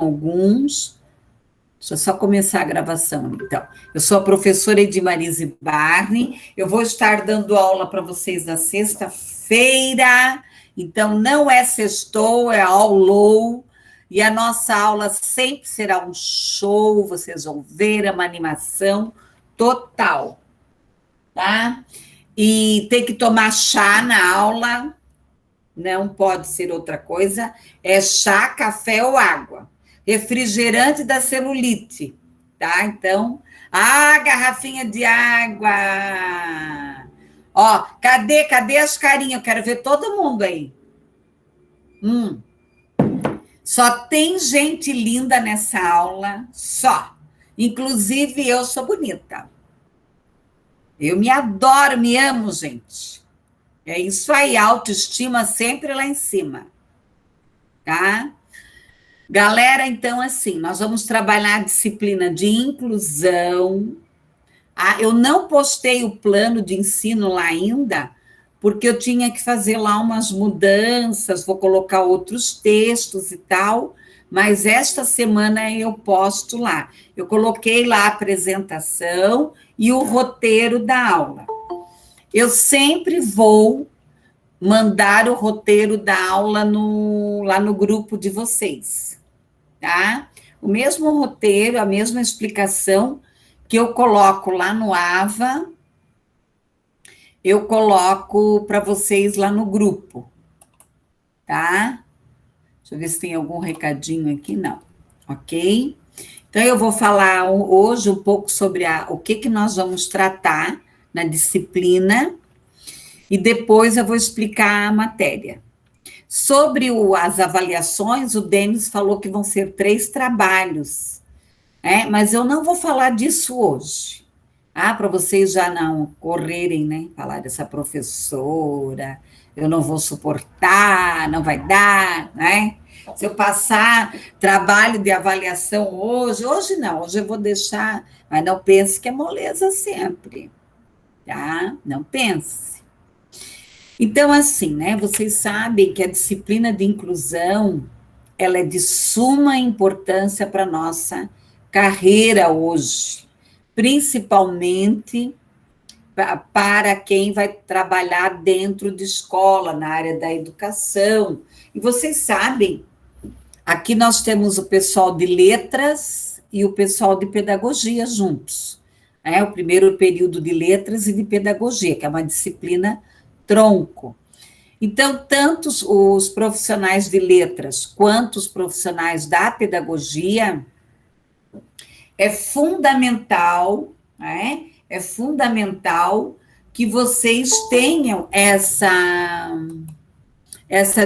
alguns. Deixa eu só começar a gravação, então. Eu sou a professora Edmarise Barney, eu vou estar dando aula para vocês na sexta-feira, então não é sextou, é aulou, e a nossa aula sempre será um show, vocês vão ver, é uma animação total, tá? E tem que tomar chá na aula, não pode ser outra coisa, é chá, café ou água. Refrigerante da celulite, tá? Então, garrafinha de água. Ó, cadê as carinhas? Eu quero ver todo mundo aí. Só tem gente linda nessa aula, só. Inclusive, eu sou bonita. Eu me adoro, me amo, gente. É isso aí, autoestima sempre lá em cima, tá? Galera, então, assim, nós vamos trabalhar a disciplina de inclusão. Eu não postei o plano de ensino lá ainda, porque eu tinha que fazer lá umas mudanças, vou colocar outros textos e tal, mas esta semana eu posto lá. Eu coloquei lá a apresentação e o roteiro da aula. Eu sempre vou mandar o roteiro da aula lá no grupo de vocês, tá? O mesmo roteiro, a mesma explicação que eu coloco lá no AVA, eu coloco para vocês lá no grupo, tá? Deixa eu ver se tem algum recadinho aqui, não. Ok? Então, eu vou falar hoje um pouco sobre o que nós vamos tratar na disciplina e depois eu vou explicar a matéria. Sobre as avaliações, o Denis falou que vão ser 3 trabalhos, mas eu não vou falar disso hoje. Para vocês já não correrem, né? Falar dessa professora, eu não vou suportar, não vai dar, né? Se eu passar trabalho de avaliação hoje não, hoje eu vou deixar, mas não pense que é moleza sempre, tá? Não pense. Então, assim, né? Vocês sabem que a disciplina de inclusão, ela é de suma importância para a nossa carreira hoje, principalmente para quem vai trabalhar dentro de escola, na área da educação. E vocês sabem, aqui nós temos o pessoal de letras e o pessoal de pedagogia juntos. O primeiro período de letras e de pedagogia, que é uma disciplina tronco. Então, tanto os profissionais de letras quanto os profissionais da pedagogia, é fundamental, né? É fundamental que vocês tenham essa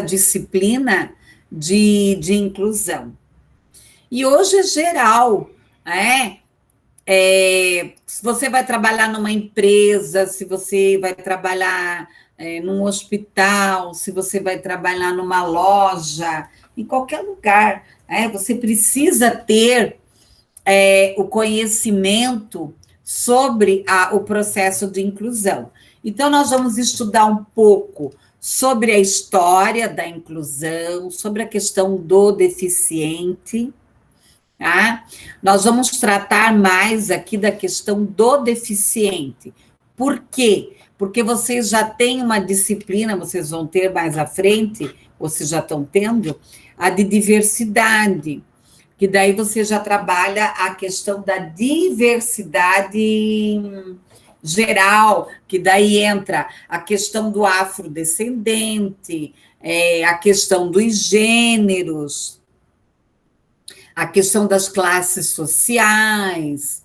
disciplina de inclusão. E hoje é geral, né? Se você vai trabalhar numa empresa, se você vai trabalhar num hospital, se você vai trabalhar numa loja, em qualquer lugar, você precisa ter o conhecimento sobre o processo de inclusão. Então, nós vamos estudar um pouco sobre a história da inclusão, sobre a questão do deficiente, tá? Nós vamos tratar mais aqui da questão do deficiente. Por quê? Porque vocês já têm uma disciplina, vocês vão ter mais à frente, ou se já estão tendo, a de diversidade, que daí você já trabalha a questão da diversidade geral, que daí entra a questão do afrodescendente, a questão dos gêneros, a questão das classes sociais,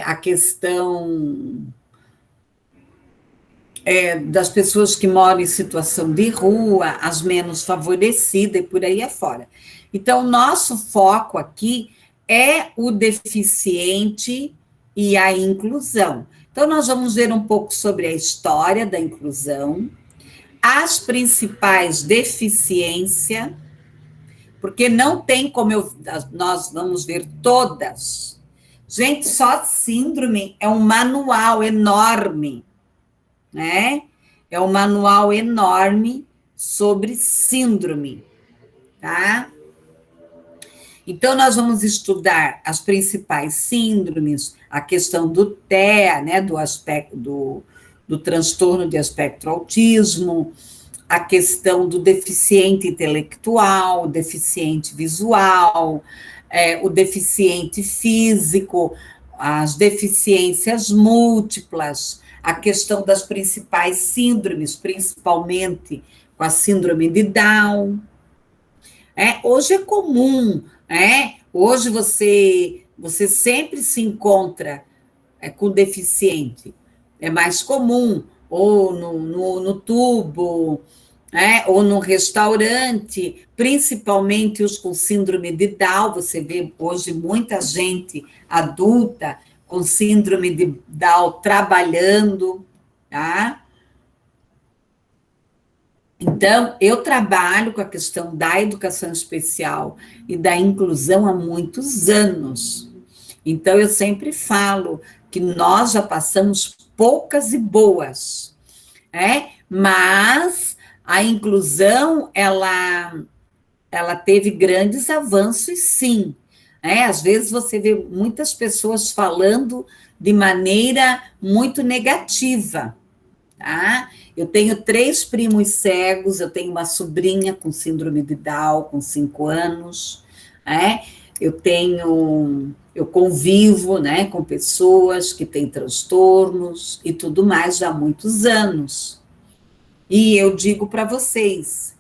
a questão das pessoas que moram em situação de rua, as menos favorecidas e por aí afora. Então, nosso foco aqui é o deficiente e a inclusão. Então, nós vamos ver um pouco sobre a história da inclusão, as principais deficiências, porque não tem como nós vamos ver todas. Gente, só síndrome é um manual enorme, né? É um manual enorme sobre síndrome, tá? Então, nós vamos estudar as principais síndromes, a questão do TEA, né, do aspecto do transtorno de espectro autismo, a questão do deficiente intelectual, deficiente visual, o deficiente físico, as deficiências múltiplas, a questão das principais síndromes, principalmente com a síndrome de Down. Hoje é comum, hoje você sempre se encontra com deficiente, é mais comum, ou no tubo, ou no restaurante, principalmente os com síndrome de Down, você vê hoje muita gente adulta com síndrome de Down trabalhando, tá? Então, eu trabalho com a questão da educação especial e da inclusão há muitos anos. Então, eu sempre falo que nós já passamos poucas e boas, mas a inclusão, ela teve grandes avanços, sim. Às vezes você vê muitas pessoas falando de maneira muito negativa, tá? Eu tenho 3 primos cegos, eu tenho uma sobrinha com síndrome de Down, com 5 anos, eu convivo, com pessoas que têm transtornos e tudo mais já há muitos anos. E eu digo para vocês,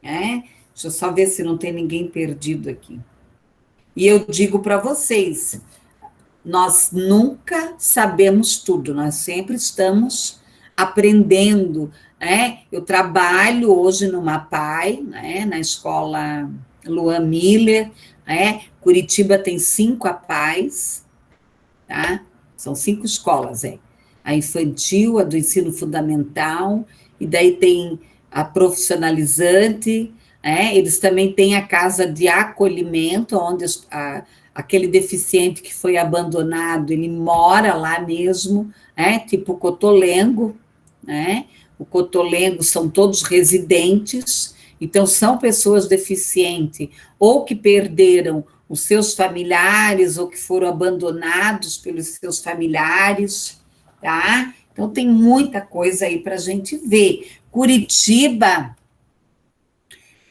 deixa eu só ver se não tem ninguém perdido aqui. E eu digo para vocês, nós nunca sabemos tudo, nós sempre estamos aprendendo, Eu trabalho hoje no MAPAI, na escola Luan Miller, Curitiba tem 5 APAIs, tá? São 5 escolas, a infantil, a do ensino fundamental, e daí tem a profissionalizante, eles também têm a casa de acolhimento, onde aquele deficiente que foi abandonado, ele mora lá mesmo, tipo Cotolengo, o Cotolengo são todos residentes, então são pessoas deficientes, ou que perderam os seus familiares, ou que foram abandonados pelos seus familiares, tá? Então tem muita coisa aí para a gente ver. Curitiba,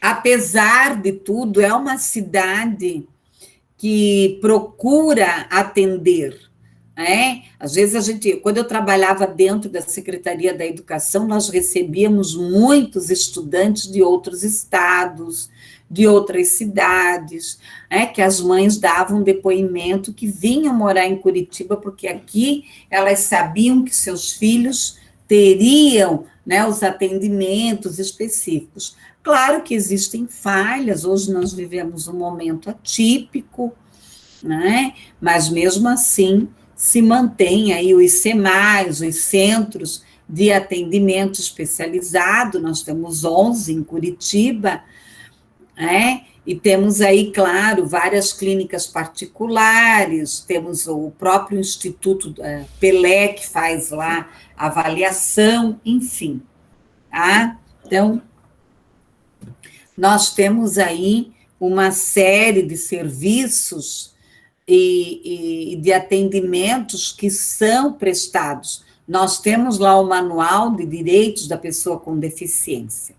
apesar de tudo, é uma cidade que procura atender, Às vezes quando eu trabalhava dentro da Secretaria da Educação, nós recebíamos muitos estudantes de outros estados, de outras cidades, que as mães davam depoimento que vinham morar em Curitiba, porque aqui elas sabiam que seus filhos teriam, os atendimentos específicos. Claro que existem falhas, hoje nós vivemos um momento atípico, mas mesmo assim se mantém aí os CEMAIs, os Centros de Atendimento Especializado, nós temos 11 em Curitiba, e temos aí, claro, várias clínicas particulares, temos o próprio Instituto Pelé, que faz lá avaliação, enfim, tá? Então, nós temos aí uma série de serviços e de atendimentos que são prestados. Nós temos lá o Manual de Direitos da Pessoa com Deficiência.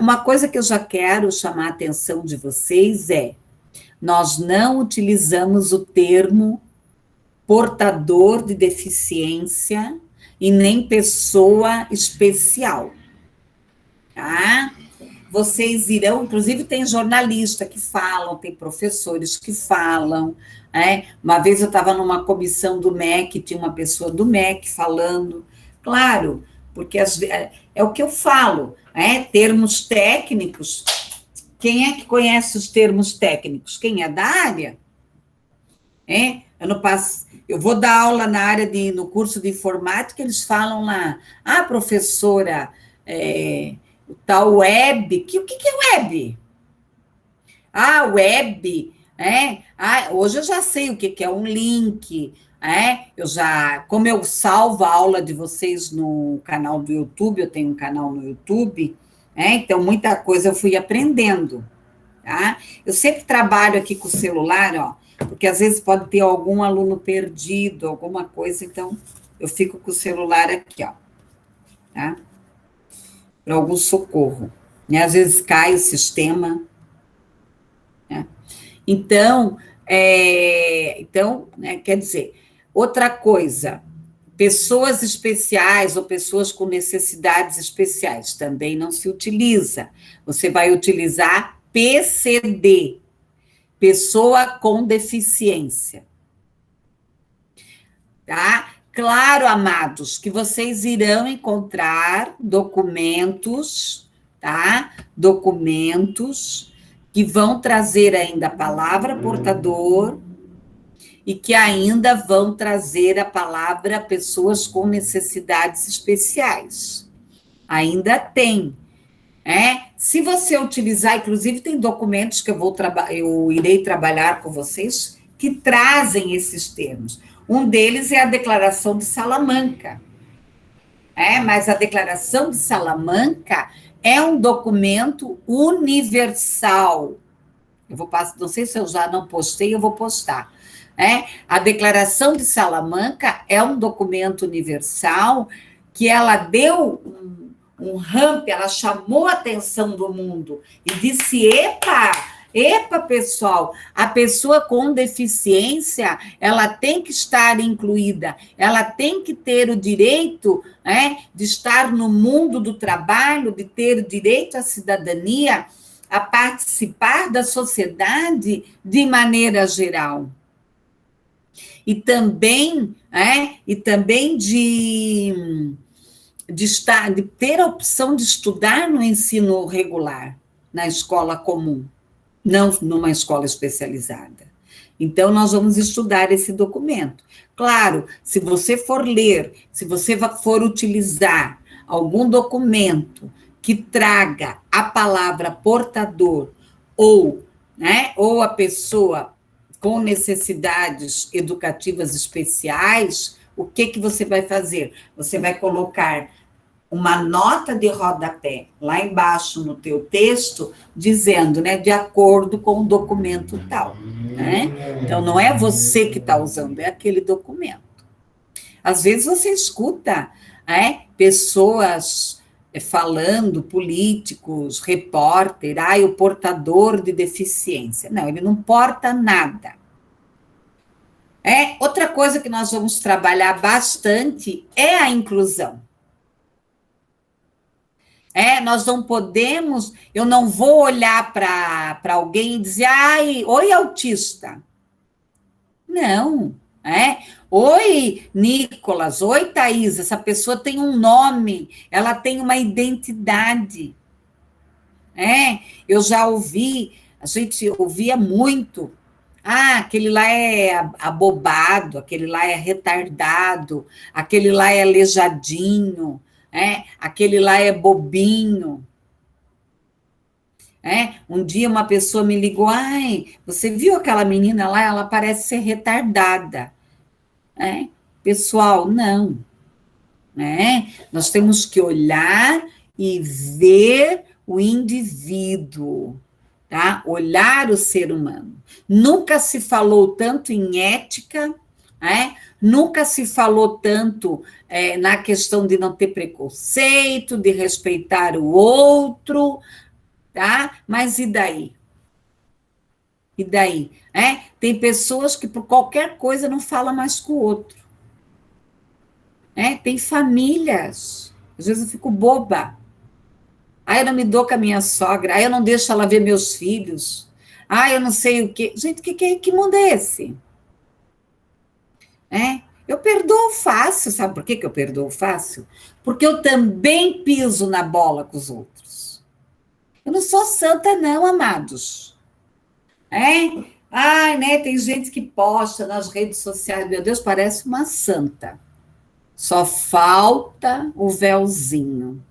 Uma coisa que eu já quero chamar a atenção de vocês nós não utilizamos o termo portador de deficiência e nem pessoa especial, tá? Vocês irão, inclusive tem jornalista que falam, tem professores que falam, Uma vez eu estava numa comissão do MEC, tinha uma pessoa do MEC falando, claro, porque é o que eu falo, termos técnicos, quem é que conhece os termos técnicos? Quem é da área? Eu vou dar aula na área no curso de informática, eles falam lá, professora, o tal web, o que é web? Web, hoje eu já sei o que é um link, como eu salvo a aula de vocês no canal do YouTube, eu tenho um canal no YouTube, então muita coisa eu fui aprendendo, tá? Eu sempre trabalho aqui com o celular, ó, porque às vezes pode ter algum aluno perdido, alguma coisa, então eu fico com o celular aqui, ó, tá? Para algum socorro, né? Às vezes cai o sistema, né? Então, né, quer dizer, outra coisa, pessoas especiais ou pessoas com necessidades especiais também não se utiliza. Você vai utilizar PCD, pessoa com deficiência, tá? Claro, amados, que vocês irão encontrar documentos, tá? Documentos que vão trazer ainda a palavra portador e que ainda vão trazer a palavra pessoas com necessidades especiais. Ainda tem. Se você utilizar, inclusive tem documentos que eu irei trabalhar com vocês que trazem esses termos. Um deles é a Declaração de Salamanca. Mas a Declaração de Salamanca é um documento universal. Não sei se eu já não postei, eu vou postar. A Declaração de Salamanca é um documento universal que ela deu um ramp, ela chamou a atenção do mundo e disse: epa, pessoal, a pessoa com deficiência, ela tem que estar incluída, ela tem que ter o direito, de estar no mundo do trabalho, de ter o direito à cidadania, a participar da sociedade de maneira geral. E também, de ter a opção de estudar no ensino regular, na escola comum, não numa escola especializada. Então, nós vamos estudar esse documento. Claro, se você for ler, se você for utilizar algum documento que traga a palavra portador ou a pessoa com necessidades educativas especiais, o que você vai fazer? Você vai colocar uma nota de rodapé lá embaixo no teu texto, dizendo, de acordo com o documento tal. Então, não é você que está usando, é aquele documento. Às vezes você escuta pessoas falando, políticos, repórter, o portador de deficiência. Não, ele não porta nada. Outra coisa que nós vamos trabalhar bastante é a inclusão. Nós não podemos, eu não vou olhar para alguém e dizer, oi, autista. Não, Oi, Nicolas, oi, Thaís, essa pessoa tem um nome, ela tem uma identidade. Eu já ouvi, a gente ouvia muito, aquele lá é abobado, aquele lá é retardado, aquele lá é aleijadinho, aquele lá é bobinho. Um dia uma pessoa me ligou, você viu aquela menina lá? Ela parece ser retardada. Pessoal, não. Nós temos que olhar e ver o indivíduo, tá? Olhar o ser humano. Nunca se falou tanto em ética, nunca se falou tanto na questão de não ter preconceito, de respeitar o outro, tá? Mas e daí? E daí? Tem pessoas que por qualquer coisa não falam mais com o outro. Tem famílias, às vezes eu fico boba. Eu não me dou com a minha sogra, eu não deixo ela ver meus filhos, eu não sei o quê. Gente, que mundo é esse? Eu perdoo fácil, sabe por que eu perdoo fácil? Porque eu também piso na bola com os outros. Eu não sou santa não, amados. Tem gente que posta nas redes sociais, meu Deus, parece uma santa. Só falta o véuzinho.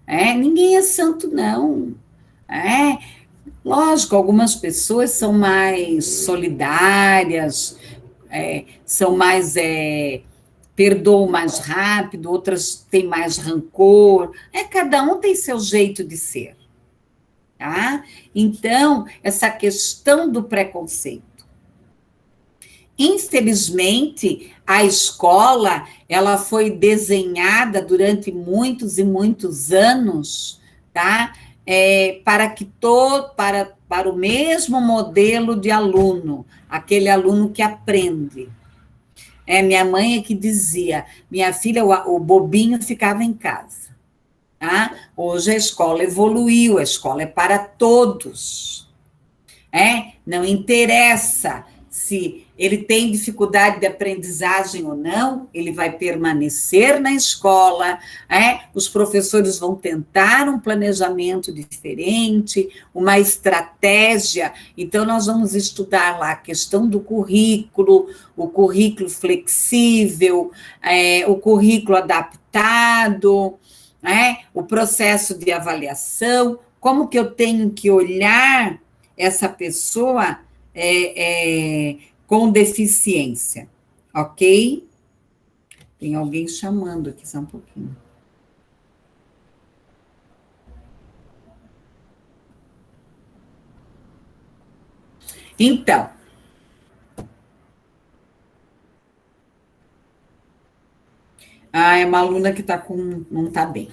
Ninguém é santo, não. Lógico, algumas pessoas são mais solidárias, são mais... perdoam mais rápido, outras têm mais rancor. Cada um tem seu jeito de ser. tá? Então, essa questão do preconceito. Infelizmente, a escola, ela foi desenhada durante muitos e muitos anos, tá? Para que para o mesmo modelo de aluno, aquele aluno que aprende. Minha mãe é que dizia, minha filha, o bobinho ficava em casa. Tá? Hoje a escola evoluiu, a escola é para todos. Não interessa se ele tem dificuldade de aprendizagem ou não, ele vai permanecer na escola, os professores vão tentar um planejamento diferente, uma estratégia, então nós vamos estudar lá a questão do currículo, o currículo flexível, o currículo adaptado, o processo de avaliação, como que eu tenho que olhar essa pessoa com deficiência, ok? Tem alguém chamando aqui, só um pouquinho. Então, é uma aluna que não está bem.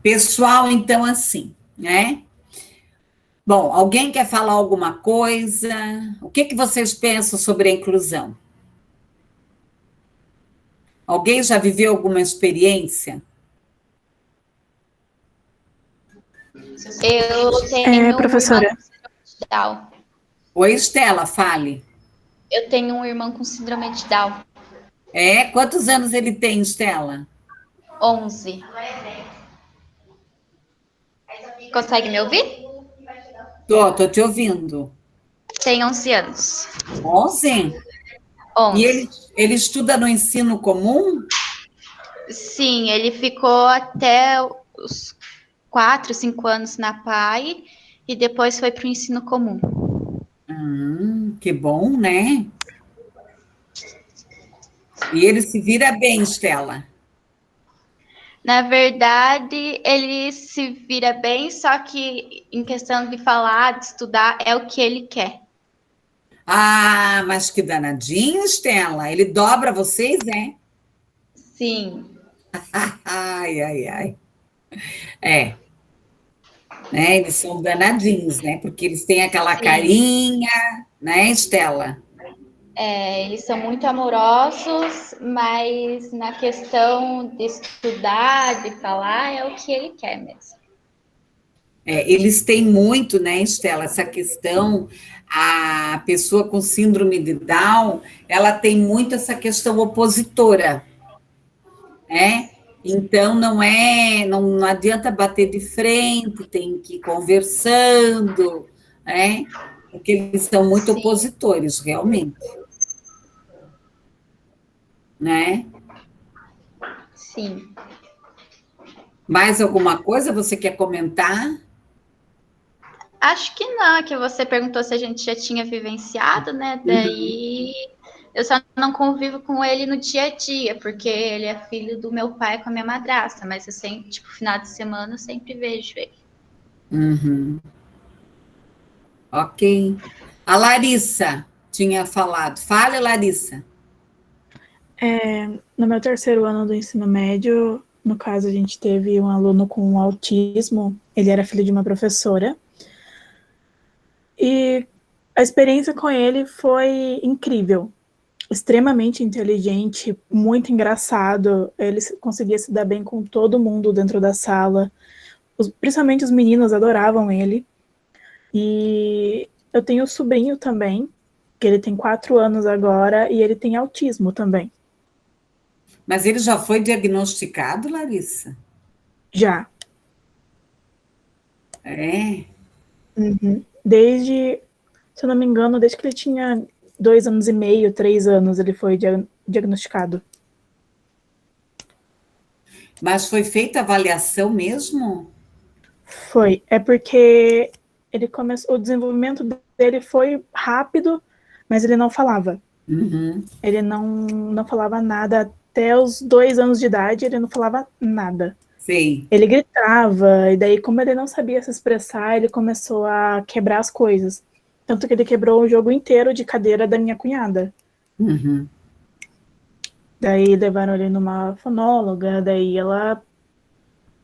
Pessoal, então, assim, né? Bom, alguém quer falar alguma coisa? O que vocês pensam sobre a inclusão? Alguém já viveu alguma experiência? Eu tenho professora. um irmão com síndrome de Down. Oi, Estela, fale. Eu tenho um irmão com síndrome de Down. Quantos anos ele tem, Estela? 11. Consegue me ouvir? Tô te ouvindo. Tem 11 anos. 11? 11. E ele estuda no ensino comum? Sim, ele ficou até os 4, 5 anos na PAI e depois foi para o ensino comum. Que bom, né? E ele se vira bem, Estela. Na verdade, ele se vira bem, só que em questão de falar, de estudar, é o que ele quer. Ah, mas que danadinho, Estela. Ele dobra vocês, né? Sim. Ai, ai, ai. Eles são danadinhos, né? Porque eles têm aquela carinha, né, Estela? Eles são muito amorosos, mas na questão de estudar, de falar, é o que ele quer mesmo. Eles têm muito, né, Estela, essa questão, a pessoa com síndrome de Down, ela tem muito essa questão opositora, né? Então, não adianta bater de frente, tem que ir conversando, né? Porque eles são muito opositores, realmente. Né? Sim. Mais alguma coisa você quer comentar? Acho que não, que você perguntou se a gente já tinha vivenciado, né? Daí eu só não convivo com ele no dia a dia, porque ele é filho do meu pai com a minha madrasta, mas eu sempre, tipo, final de semana eu sempre vejo ele. Uhum. Ok. A Larissa tinha falado. Fale, Larissa. No meu terceiro ano do ensino médio, no caso, a gente teve um aluno com autismo, ele era filho de uma professora, e a experiência com ele foi incrível, extremamente inteligente, muito engraçado, ele conseguia se dar bem com todo mundo dentro da sala, principalmente os meninos adoravam ele, e eu tenho um sobrinho também, que ele tem 4 anos agora, e ele tem autismo também. Mas ele já foi diagnosticado, Larissa? Já. Uhum. Desde, se eu não me engano, desde que ele tinha 2 anos e meio, 3 anos, ele foi diagnosticado. Mas foi feita avaliação mesmo? Foi. É porque ele começou, o desenvolvimento dele foi rápido, mas ele não falava. Uhum. Ele não falava nada até os 2 anos de idade, ele não falava nada. Sei. Ele gritava, e daí, como ele não sabia se expressar, ele começou a quebrar as coisas. Tanto que ele quebrou o jogo inteiro de cadeira da minha cunhada. Uhum. Daí levaram ele numa fonóloga, daí ela,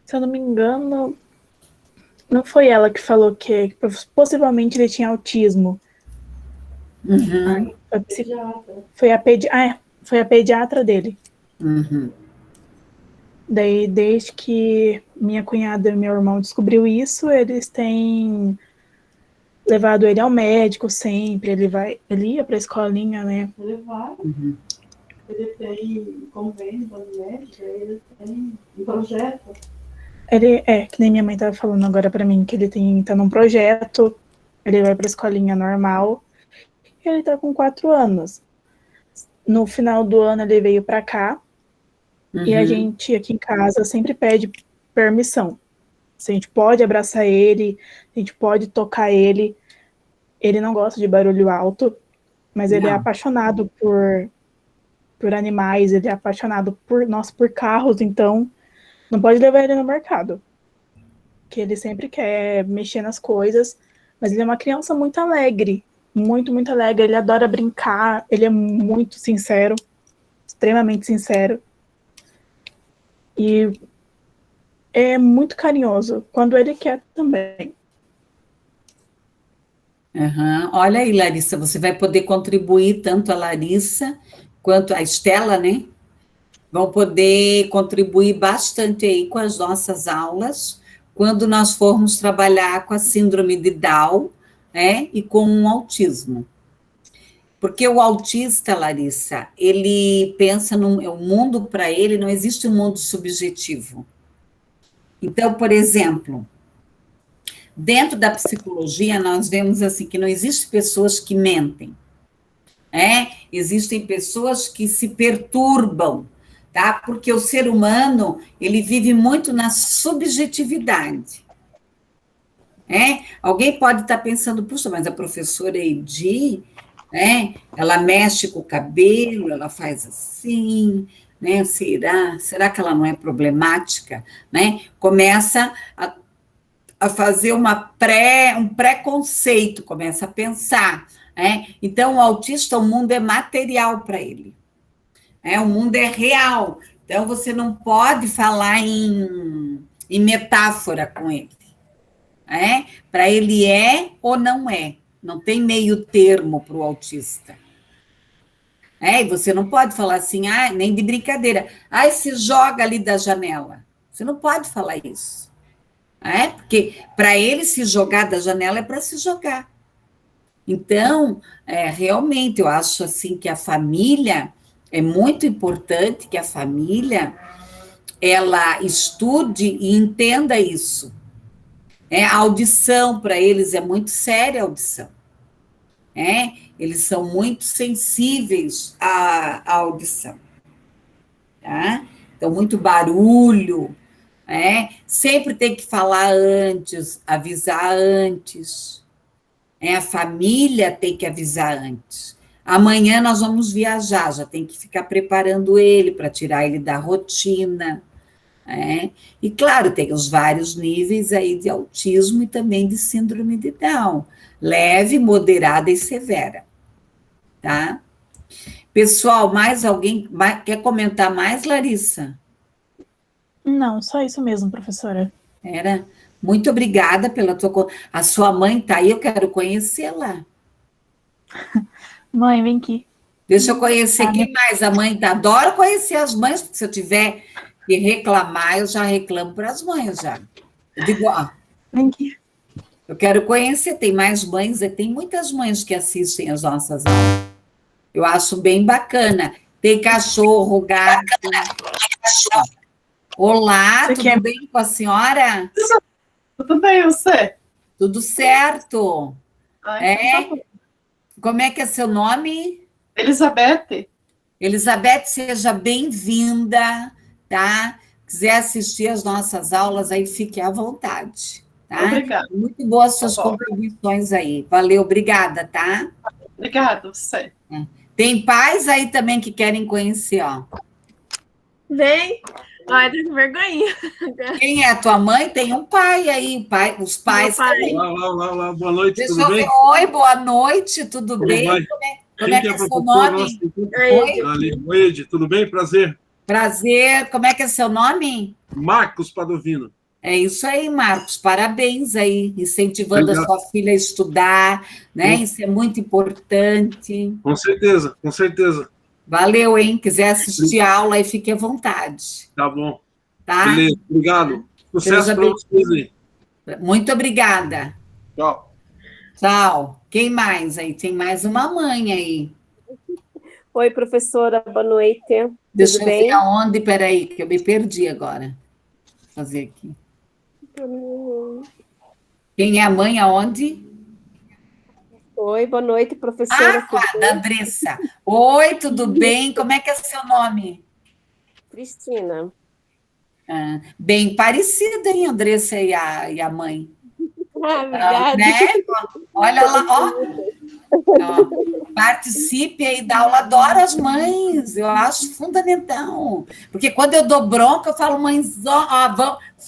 se eu não me engano, não foi ela que falou que possivelmente ele tinha autismo. Uhum. Foi a pediatra dele. Uhum. Daí, desde que minha cunhada e meu irmão descobriu isso, eles têm levado ele ao médico sempre. Ele ia para a escolinha, né? Uhum. Ele tem convênio com o médico, ele tem um projeto. Que nem minha mãe estava falando agora para mim, que ele tá num projeto, ele vai para a escolinha normal, e ele tá com 4 anos. No final do ano ele veio para cá, e a gente aqui em casa sempre pede permissão. Se a gente pode abraçar ele, a gente pode tocar ele. Ele não gosta de barulho alto, mas ele é apaixonado por animais, ele é apaixonado por carros, então não pode levar ele no mercado. Que ele sempre quer mexer nas coisas, mas ele é uma criança muito alegre, muito, muito alegre. Ele adora brincar, ele é muito sincero, extremamente sincero. E é muito carinhoso, quando ele quer também. Uhum. Olha aí, Larissa, você vai poder contribuir, tanto a Larissa quanto a Estela, né? Vão poder contribuir bastante aí com as nossas aulas, quando nós formos trabalhar com a síndrome de Down, né? E com o autismo. Porque o autista, Larissa, ele pensa o mundo para ele, não existe um mundo subjetivo. Então, por exemplo, dentro da psicologia, nós vemos assim que não existem pessoas que mentem, existem pessoas que se perturbam, tá? Porque o ser humano, ele vive muito na subjetividade. Alguém pode estar pensando, puxa, mas a professora Edi, ela mexe com o cabelo, ela faz assim, né? Será que ela não é problemática? Né? Começa a fazer um preconceito, começa a pensar. Então, o autista, o mundo é material para ele. O mundo é real. Então, você não pode falar em metáfora com ele. Para ele é ou não é. Não tem meio termo para o autista. E você não pode falar assim, nem de brincadeira. Se joga ali da janela. Você não pode falar isso. Porque para ele se jogar da janela é para se jogar. Então, realmente, eu acho assim que a família, é muito importante que a família, ela estude e entenda isso. A audição, para eles, é muito séria a audição. Eles são muito sensíveis à audição. Tá? Então, muito barulho, sempre tem que falar antes, avisar antes. A família tem que avisar antes. Amanhã nós vamos viajar, já tem que ficar preparando ele para tirar ele da rotina. E, claro, tem os vários níveis aí de autismo e também de síndrome de Down. Leve, moderada e severa. Tá? Pessoal, mais alguém quer comentar mais, Larissa? Não, só isso mesmo, professora. Muito obrigada pela A sua mãe está aí, eu quero conhecê-la. Mãe, vem aqui. Deixa eu conhecer quem mais. A mãe adoro conhecer as mães, porque se eu tiver que reclamar, eu já reclamo para as mães já. Eu digo, vem aqui. Eu quero conhecer, tem mais mães, tem muitas mães que assistem as nossas aulas. Eu acho bem bacana. Tem cachorro, gato. Olá, tudo bem com a senhora? Tudo bem, você? Tudo certo. Então tá. Como é que é seu nome? Elizabeth. Elizabeth, seja bem-vinda, tá? Quiser assistir as nossas aulas, aí fique à vontade, tá? Obrigada. Muito boas suas contribuições aí. Valeu, obrigada, tá? Obrigada, você. Tem pais aí também que querem conhecer, ó. Vem. Ai, tô com vergonha. Quem é a tua mãe? Tem um pai aí, os pais pai. também. Lá, boa noite, Deixa tudo eu bem? ver. Oi, boa noite, tudo Como bem? vai? Como Quem é que que é é a seu professora nossa? nome? Oi. Ali, oi, Ed, tudo bem? Prazer. Prazer. Como é que é seu nome? Marcos Padovino. É isso aí, Marcos. Parabéns aí, incentivando a Obrigado. sua filha a estudar, né? Isso é muito importante. Com certeza, com certeza. Valeu, hein? Quiser assistir a aula aí, fique à vontade, Tá bom. tá? Beleza, obrigado. Deus Sucesso para abençoe. vocês aí. Muito obrigada. Tchau. Tchau. Quem mais aí? Tem mais uma mãe aí. Oi, professora, boa noite. Deixa Tudo eu ver bem? aonde, peraí, que eu me perdi agora. Vou fazer aqui. Quem é a mãe aonde? Oi, boa noite, Ah, professora. Tudo tá, da bem? Andressa. Oi, tudo bem? Como é que é seu nome? Cristina. Ah, bem parecida, hein, Andressa e a mãe. Ah, obrigada. Né? Olha lá, ó, participe aí da aula, adoro as mães, eu acho fundamental. Porque quando eu dou bronca, eu falo, mães,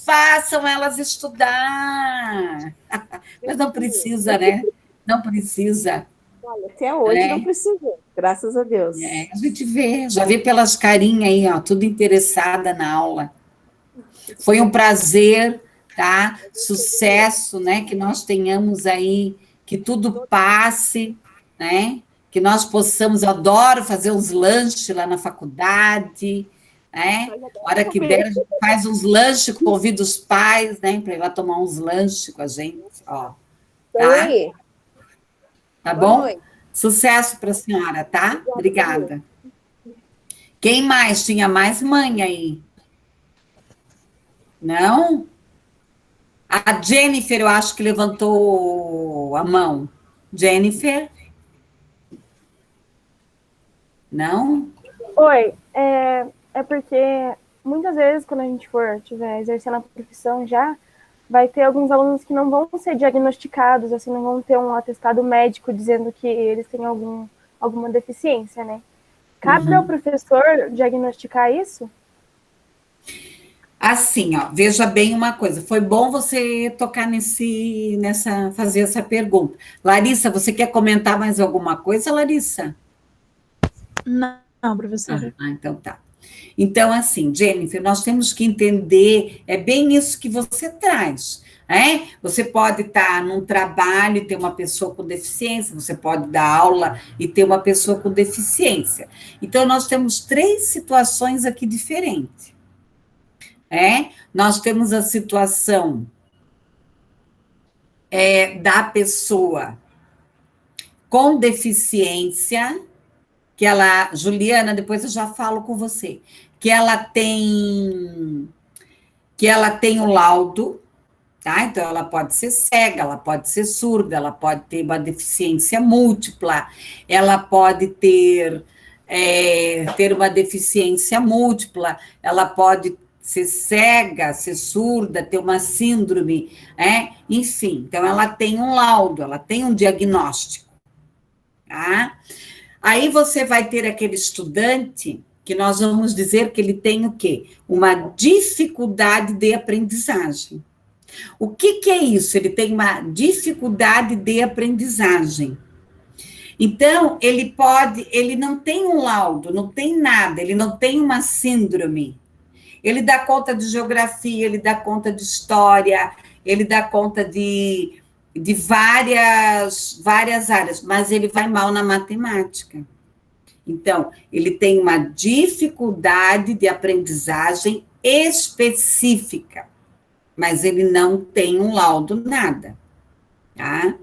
façam elas estudar. Mas não precisa, né? Não precisa. Olha, até hoje não precisou, graças a Deus. A gente vê, já vê pelas carinhas aí, ó, tudo interessada na aula. Foi um prazer, tá? Sucesso, né? Que nós tenhamos aí, que tudo passe, né? Que nós possamos, adoro fazer os lanches lá na faculdade, né? A hora que der, a gente faz uns lanches, convida os pais, né? Para ir lá tomar uns lanches com a gente, ó. Tá? Oi. Tá Boa bom? noite. Sucesso para a senhora, tá? Obrigada. Quem mais? Tinha mais mãe aí? Não? A Jennifer, eu acho que levantou a mão. Jennifer? Não? Oi, é porque muitas vezes quando a gente estiver exercendo a profissão já, vai ter alguns alunos que não vão ser diagnosticados, assim, não vão ter um atestado médico dizendo que eles têm alguma deficiência, né? Cabe ao professor diagnosticar isso? Assim, ó, veja bem uma coisa. Foi bom você tocar fazer essa pergunta. Larissa, você quer comentar mais alguma coisa, Larissa? Não, professora. Então tá. Então, assim, Jennifer, nós temos que entender, é bem isso que você traz. Você pode estar num trabalho e ter uma pessoa com deficiência, você pode dar aula e ter uma pessoa com deficiência. Então, nós temos 3 situações aqui diferentes. Nós temos a situação da pessoa com deficiência, que ela, Juliana, depois eu já falo com você, que ela tem o laudo, tá? Então, ela pode ser cega, ela pode ser surda, ela pode ter uma deficiência múltipla, ela pode ter uma deficiência múltipla, ela pode ser cega, ser surda, ter uma síndrome, enfim, então ela tem um laudo, ela tem um diagnóstico, tá? Aí você vai ter aquele estudante que nós vamos dizer que ele tem o quê? Uma dificuldade de aprendizagem. O que é isso? Ele tem uma dificuldade de aprendizagem. Então, ele não tem um laudo, não tem nada, ele não tem uma síndrome. Ele dá conta de geografia, ele dá conta de história, ele dá conta de várias áreas, mas ele vai mal na matemática. Então, ele tem uma dificuldade de aprendizagem específica, mas ele não tem um laudo, nada, tá?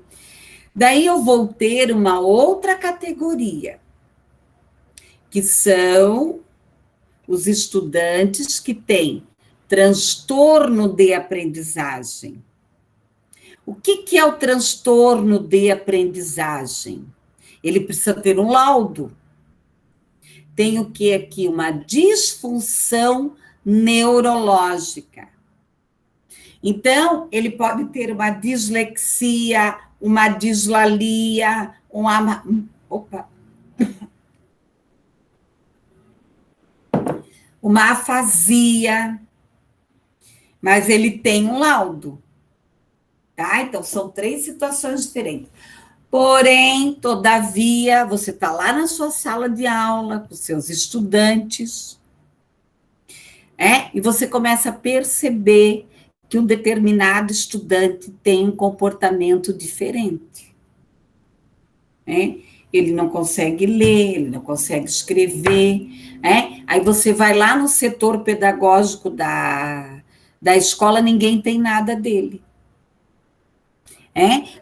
Daí eu vou ter uma outra categoria, que são os estudantes que têm transtorno de aprendizagem. O que é o transtorno de aprendizagem? Ele precisa ter um laudo. Tem o que aqui? Uma disfunção neurológica. Então, ele pode ter uma dislexia, uma dislalia, uma afasia, mas ele tem um laudo, tá? Então, são 3 situações diferentes. Porém, todavia, você está lá na sua sala de aula, com seus estudantes, e você começa a perceber que um determinado estudante tem um comportamento diferente. Ele não consegue ler, ele não consegue escrever. Aí você vai lá no setor pedagógico da escola, ninguém tem nada dele.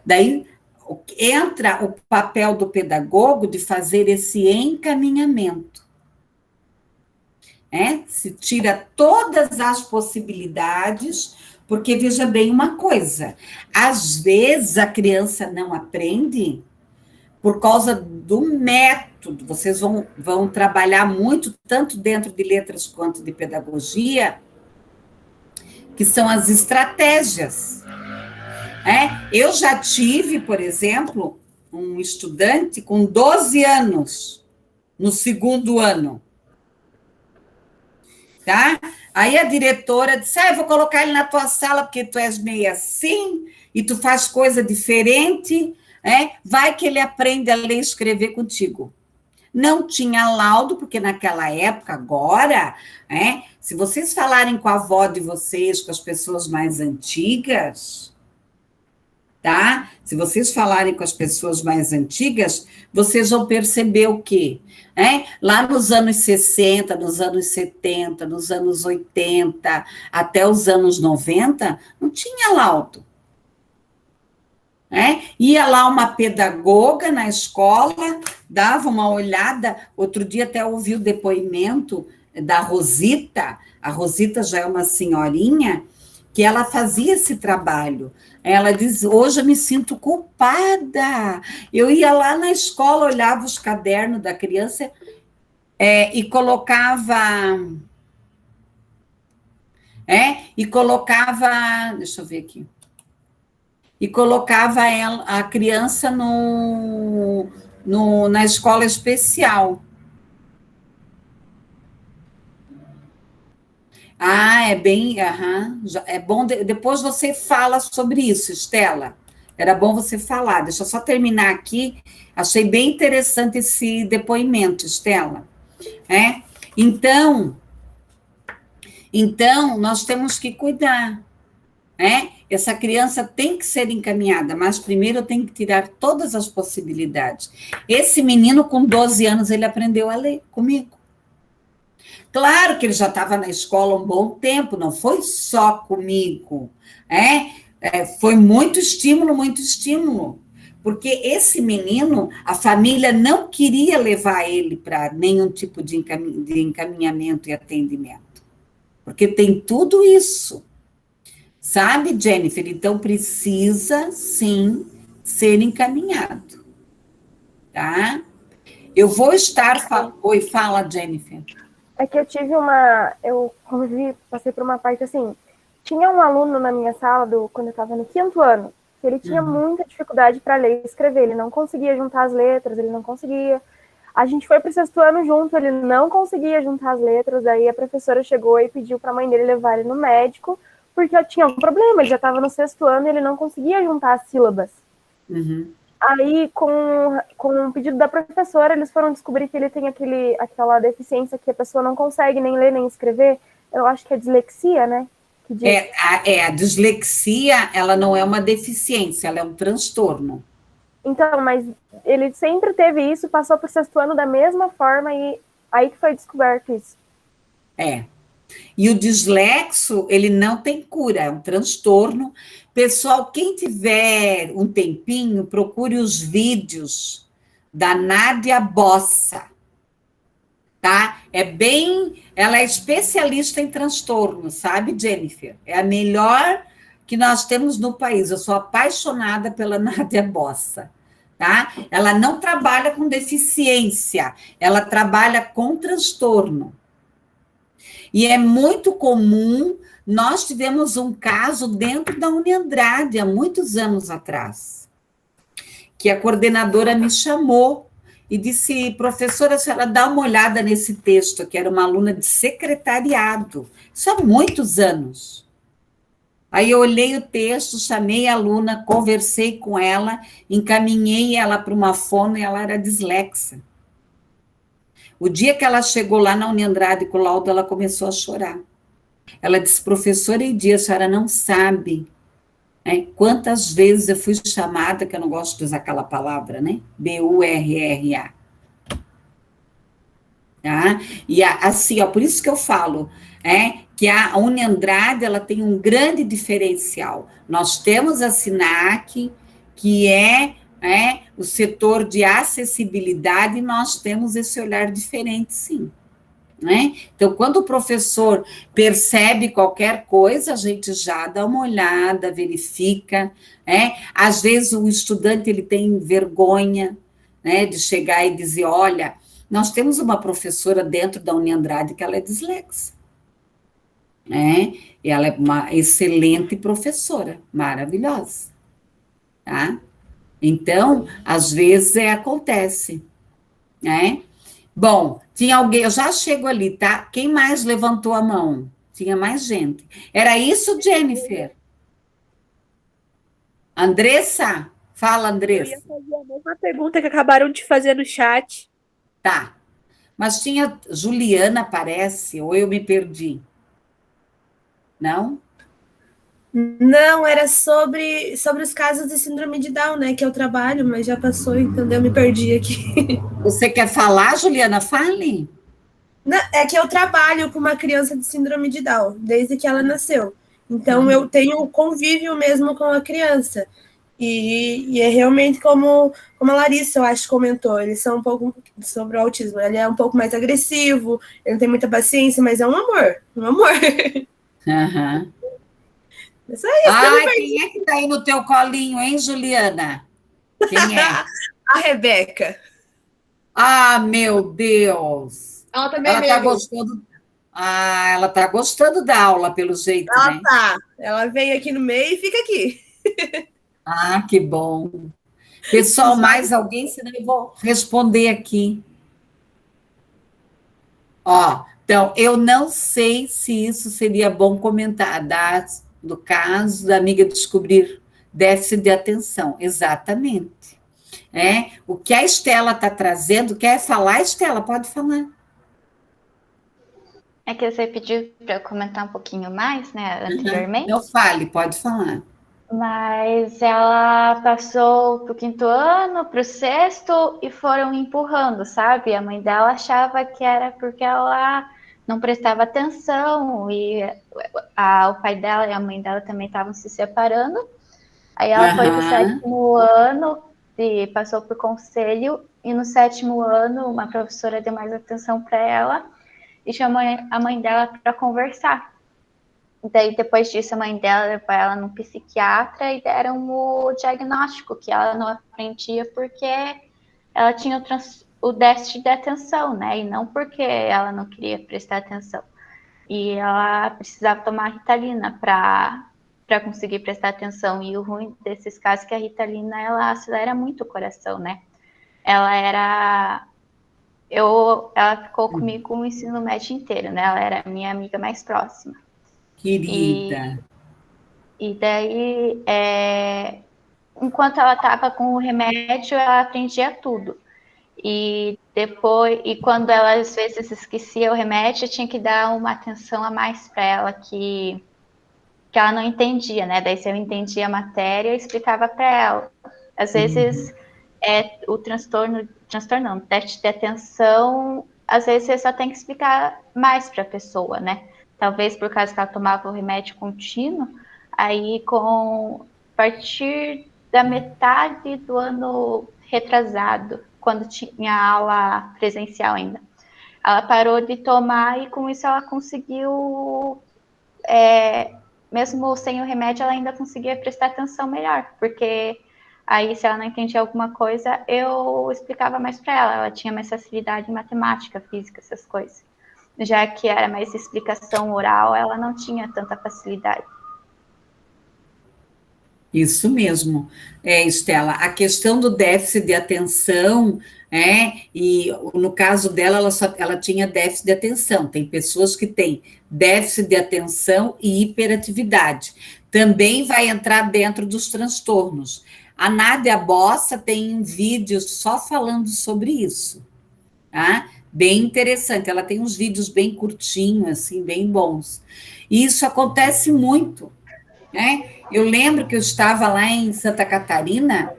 Daí entra o papel do pedagogo de fazer esse encaminhamento. Se tira todas as possibilidades, porque veja bem uma coisa, às vezes a criança não aprende por causa do método. Vocês vão trabalhar muito, tanto dentro de letras quanto de pedagogia, que são as estratégias. Eu já tive, por exemplo, um estudante com 12 anos, no 2º ano. Tá? Aí a diretora disse, eu vou colocar ele na tua sala, porque tu és meio assim, e tu faz coisa diferente, vai que ele aprende a ler e escrever contigo. Não tinha laudo, porque naquela época, agora, se vocês falarem com a avó de vocês, com as pessoas mais antigas, tá? Se vocês falarem com as pessoas mais antigas, vocês vão perceber o quê? Lá nos anos 60, nos anos 70, nos anos 80, até os anos 90, não tinha laudo. Ia lá uma pedagoga na escola, dava uma olhada, outro dia até ouvi o depoimento da Rosita, a Rosita já é uma senhorinha, que ela fazia esse trabalho. Ela diz, hoje eu me sinto culpada. Eu ia lá na escola, olhava os cadernos da criança e colocava... deixa eu ver aqui. E colocava a criança na escola especial. É bem... é bom... Depois você fala sobre isso, Estela. Era bom você falar. Deixa eu só terminar aqui. Achei bem interessante esse depoimento, Estela. Então, nós temos que cuidar. Essa criança tem que ser encaminhada, mas primeiro eu tenho que tirar todas as possibilidades. Esse menino, com 12 anos, ele aprendeu a ler comigo. Claro que ele já estava na escola um bom tempo, não foi só comigo, foi muito estímulo, porque esse menino, a família não queria levar ele para nenhum tipo de encaminhamento e atendimento, porque tem tudo isso, sabe, Jennifer? Então, precisa, sim, ser encaminhado, tá? Eu vou estar... Oi, fala, Jennifer. É que eu convivi, passei por uma parte assim, tinha um aluno na minha sala, quando eu estava no 5º ano, que ele tinha muita dificuldade para ler e escrever, ele não conseguia juntar as letras, ele não conseguia. A gente foi para o 6º ano junto, ele não conseguia juntar as letras, aí a professora chegou e pediu para a mãe dele levar ele no médico, porque eu tinha um problema, ele já estava no 6º ano e ele não conseguia juntar as sílabas. Aí, com o pedido da professora, eles foram descobrir que ele tem aquela deficiência que a pessoa não consegue nem ler nem escrever. Eu acho que é dislexia, né? A dislexia, ela não é uma deficiência, ela é um transtorno. Então, mas ele sempre teve isso, passou por 6º ano da mesma forma e aí que foi descoberto isso. E o dislexo, ele não tem cura, é um transtorno. Pessoal, quem tiver um tempinho, procure os vídeos da Nádia Bossa, tá? Ela é especialista em transtorno, sabe, Jennifer? É a melhor que nós temos no país. Eu sou apaixonada pela Nádia Bossa, tá? Ela não trabalha com deficiência, ela trabalha com transtorno. E é muito comum, nós tivemos um caso dentro da Uniandrade, há muitos anos atrás, que a coordenadora me chamou e disse, professora, a senhora dá uma olhada nesse texto, que era uma aluna de secretariado, isso há muitos anos. Aí eu olhei o texto, chamei a aluna, conversei com ela, encaminhei ela para uma fono e ela era dislexa. O dia que ela chegou lá na Uniandrade com o laudo, ela começou a chorar. Ela disse, professora Edia, a senhora não sabe quantas vezes eu fui chamada, que eu não gosto de usar aquela palavra, né? BURRA. Tá? E assim, ó, por isso que eu falo, que a Uniandrade, ela tem um grande diferencial. Nós temos a SINAC, que é o setor de acessibilidade, e nós temos esse olhar diferente, sim. Então, quando o professor percebe qualquer coisa, a gente já dá uma olhada, verifica. Às vezes o estudante ele tem vergonha, de chegar e dizer, olha, nós temos uma professora dentro da Uniandrade que ela é dislexa. E ela é uma excelente professora, maravilhosa. Tá? Então, às vezes acontece. Bom, tinha alguém, eu já chego ali, tá? Quem mais levantou a mão? Tinha mais gente. Era isso, Jennifer? Andressa? Fala, Eu ia Andressa. fazer a mesma pergunta que acabaram de fazer no chat. Tá. Mas tinha Juliana, parece, ou eu me perdi? Não? Não, era sobre os casos de síndrome de Down, né? Que eu trabalho, mas já passou, então eu me perdi aqui. Você quer falar, Juliana? Fale. Não, é que eu trabalho com uma criança de síndrome de Down, desde que ela nasceu. Então, eu tenho convívio mesmo com a criança. E é realmente como a Larissa, eu acho, comentou, eles são um pouco sobre o autismo. Ele é um pouco mais agressivo, ele não tem muita paciência, mas é um amor, um amor. Aham. Isso aí, quem é que tá aí no teu colinho, hein, Juliana? Quem é? A Rebeca. Ah, meu Deus! Ela também ela tá gostando. Ela tá gostando da aula, pelo jeito, ela né? tá. Ela veio aqui no meio e fica aqui. Que bom. Pessoal, mais alguém? Senão eu vou responder aqui. Então, eu não sei se isso seria bom comentar, do caso da amiga descobrir déficit de atenção. Exatamente. O que a Estela está trazendo, quer falar, Estela? Pode falar. É que você pediu para eu comentar um pouquinho mais, né, anteriormente. Não fale, pode falar. Mas ela passou para o 5º ano, para o 6º, e foram empurrando, sabe? A mãe dela achava que era porque ela não prestava atenção, e o pai dela e a mãe dela também estavam se separando. Aí ela foi para o 7º ano e passou por conselho, e no 7º ano uma professora deu mais atenção para ela e chamou a mãe dela para conversar. Daí, depois disso, a mãe dela levou ela num psiquiatra e deram o diagnóstico que ela não aprendia porque ela tinha o déficit de atenção, né? E não porque ela não queria prestar atenção. E ela precisava tomar Ritalina para conseguir prestar atenção. E o ruim desses casos é que a Ritalina, ela acelera muito o coração, né? Ela ficou comigo o ensino médio inteiro, né? Ela era a minha amiga mais próxima. Querida. E daí, enquanto ela estava com o remédio, ela aprendia tudo. E depois, quando ela às vezes esquecia o remédio, eu tinha que dar uma atenção a mais para ela que ela não entendia, né? Daí, se eu entendia a matéria, eu explicava para ela. Às vezes, o déficit de atenção, às vezes você só tem que explicar mais para a pessoa, né? Talvez por causa que ela tomava o remédio contínuo, aí a partir da metade do ano retrasado, quando tinha aula presencial ainda, ela parou de tomar e com isso ela conseguiu, mesmo sem o remédio, ela ainda conseguia prestar atenção melhor, porque aí se ela não entendia alguma coisa, eu explicava mais para ela, ela tinha mais facilidade em matemática, física, essas coisas. Já que era mais explicação oral, ela não tinha tanta facilidade. Isso mesmo, Estela. A questão do déficit de atenção, e no caso dela, ela tinha déficit de atenção. Tem pessoas que têm déficit de atenção e hiperatividade. Também vai entrar dentro dos transtornos. A Nádia Bossa tem um vídeo só falando sobre isso, tá? Bem interessante. Ela tem uns vídeos bem curtinhos, assim, bem bons. E isso acontece muito, né? Eu lembro que eu estava lá em Santa Catarina,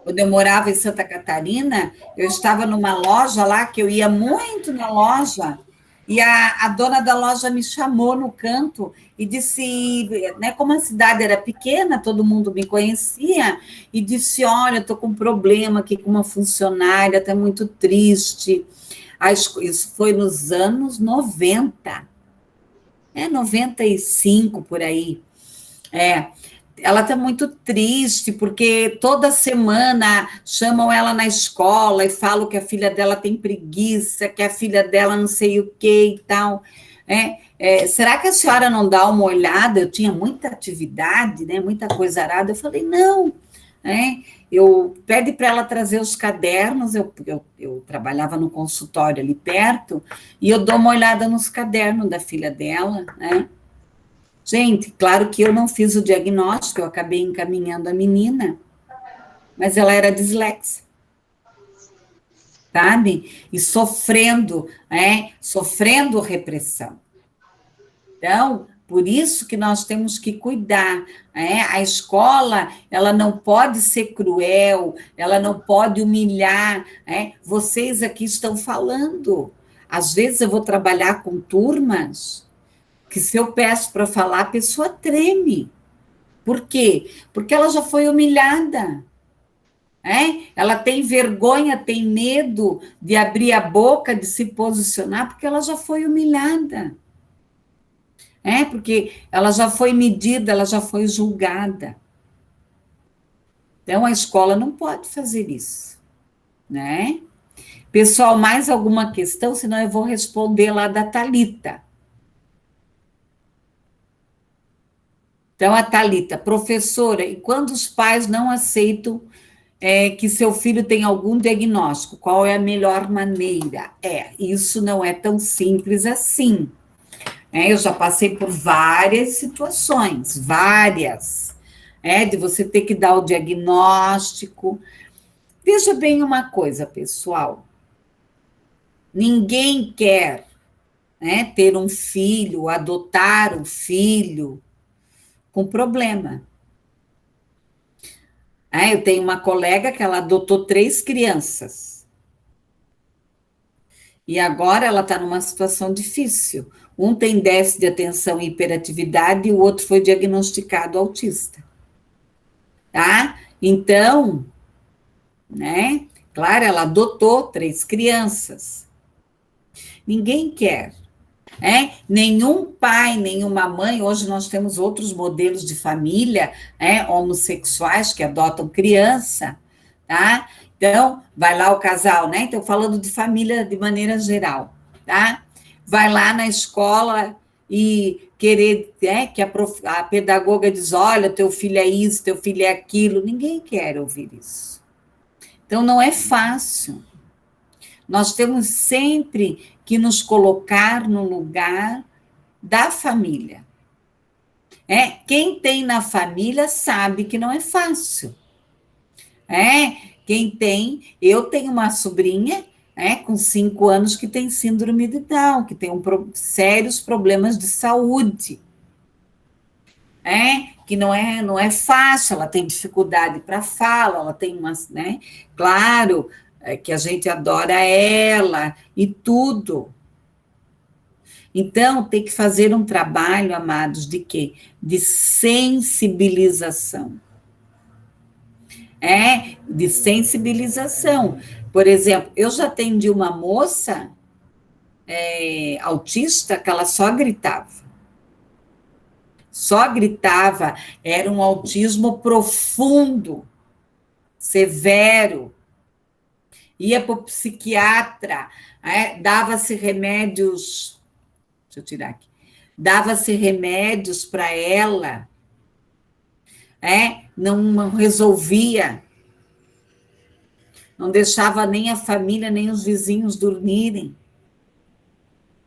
quando eu morava em Santa Catarina, eu estava numa loja lá, que eu ia muito na loja, e a dona da loja me chamou no canto e disse, né, como a cidade era pequena, todo mundo me conhecia, e disse, olha, estou com um problema aqui com uma funcionária, está muito triste. Isso foi nos anos 90, 95, por aí. Ela está muito triste, porque toda semana chamam ela na escola e falam que a filha dela tem preguiça, que a filha dela não sei o que e tal. Será que a senhora não dá uma olhada? Eu tinha muita atividade, né, muita coisa arada. Eu falei, não. Eu pede para ela trazer os cadernos, eu trabalhava no consultório ali perto, e eu dou uma olhada nos cadernos da filha dela, né? Gente, claro que eu não fiz o diagnóstico, eu acabei encaminhando a menina, mas ela era dislexa, sabe? E sofrendo, sofrendo repressão. Então, por isso que nós temos que cuidar, A escola, ela não pode ser cruel, ela não pode humilhar, Vocês aqui estão falando. Às vezes eu vou trabalhar com turmas que se eu peço para falar, a pessoa treme. Por quê? Porque ela já foi humilhada. Ela tem vergonha, tem medo de abrir a boca, de se posicionar, porque ela já foi humilhada. Porque ela já foi medida, ela já foi julgada. Então, a escola não pode fazer isso, né? Pessoal, mais alguma questão? Senão eu vou responder lá da Thalita. Então, a Thalita, professora, e quando os pais não aceitam que seu filho tem algum diagnóstico, qual é a melhor maneira? Isso não é tão simples assim. Eu já passei por várias situações, de você ter que dar o diagnóstico. Veja bem uma coisa, pessoal, ninguém quer ter um filho, adotar um filho com problema. Eu tenho uma colega que ela adotou 3 crianças. E agora ela está numa situação difícil. Um tem déficit de atenção e hiperatividade e o outro foi diagnosticado autista. Tá? Então, claro, ela adotou 3 crianças. Ninguém quer. Nenhum pai, nenhuma mãe, hoje nós temos outros modelos de família, homossexuais que adotam criança, tá? Então, vai lá o casal, Então, falando de família de maneira geral, tá? Vai lá na escola e querer, que a pedagoga diz, olha, teu filho é isso, teu filho é aquilo, ninguém quer ouvir isso. Então, não é fácil. Nós temos sempre que nos colocar no lugar da família. Quem tem na família sabe que não é fácil. Quem tem... Eu tenho uma sobrinha, com 5 anos, que tem síndrome de Down, que tem sérios problemas de saúde. Que não é fácil, ela tem dificuldade para fala, ela tem umas... Claro... que a gente adora ela e tudo. Então, tem que fazer um trabalho, amados, de quê? De sensibilização. De sensibilização. Por exemplo, eu já atendi uma moça autista que ela só gritava. Só gritava, era um autismo profundo, severo. Ia para o psiquiatra, dava-se remédios, deixa eu tirar aqui, dava-se remédios para ela, não resolvia, não deixava nem a família, nem os vizinhos dormirem.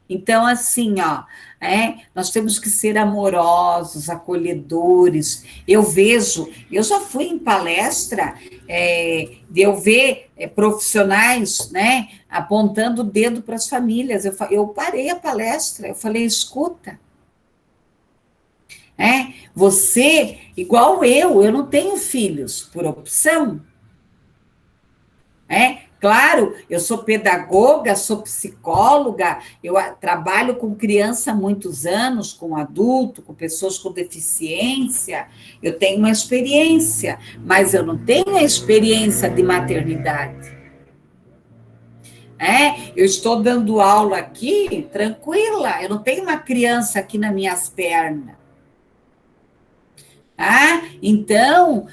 Então, assim, nós temos que ser amorosos, acolhedores. Eu já fui em palestra, de eu ver profissionais, né, apontando o dedo para as famílias. Eu parei a palestra, eu falei, escuta, você, igual eu não tenho filhos por opção. Claro, eu sou pedagoga, sou psicóloga, eu trabalho com criança há muitos anos, com adulto, com pessoas com deficiência, eu tenho uma experiência, mas eu não tenho a experiência de maternidade. Eu estou dando aula aqui, tranquila, eu não tenho uma criança aqui nas minhas pernas. Então,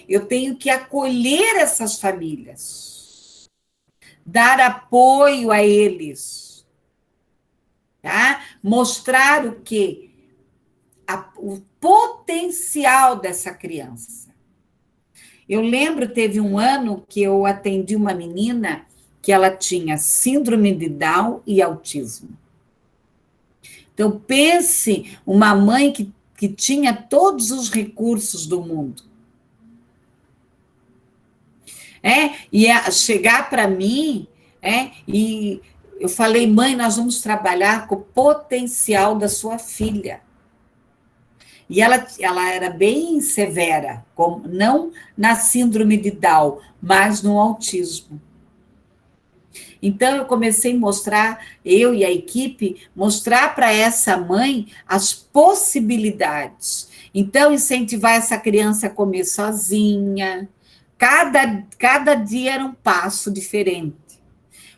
eu tenho que acolher essas famílias, dar apoio a eles, tá? Mostrar o quê? O potencial dessa criança. Eu lembro, teve um ano que eu atendi uma menina que ela tinha síndrome de Down e autismo. Então, pense uma mãe que tinha todos os recursos do mundo. E chegar para mim, e eu falei, mãe, nós vamos trabalhar com o potencial da sua filha. E ela era bem severa, não na síndrome de Down, mas no autismo. Então, eu comecei a mostrar, eu e a equipe, mostrar para essa mãe as possibilidades. Então, incentivar essa criança a comer sozinha. Cada dia era um passo diferente.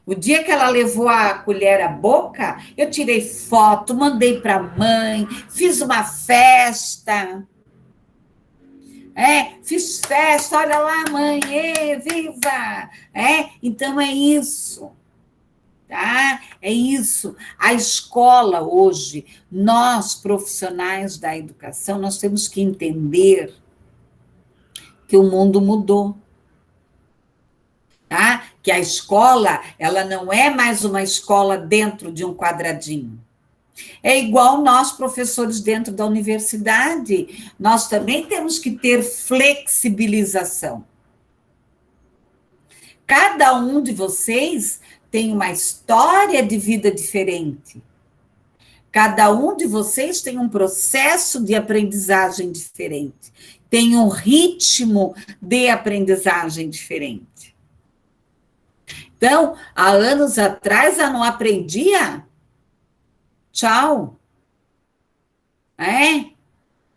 O dia que ela levou a colher à boca, eu tirei foto, mandei para a mãe, fiz uma festa. Fiz festa, olha lá, mãe, viva! Então, é isso. Tá? É isso. A escola hoje, nós, profissionais da educação, nós temos que entender que o mundo mudou. Tá? Que a escola, ela não é mais uma escola dentro de um quadradinho. É igual nós, professores dentro da universidade, nós também temos que ter flexibilização. Cada um de vocês tem uma história de vida diferente. Cada um de vocês tem um processo de aprendizagem diferente. Tem um ritmo de aprendizagem diferente. Então, há anos atrás, eu não aprendia. Tchau.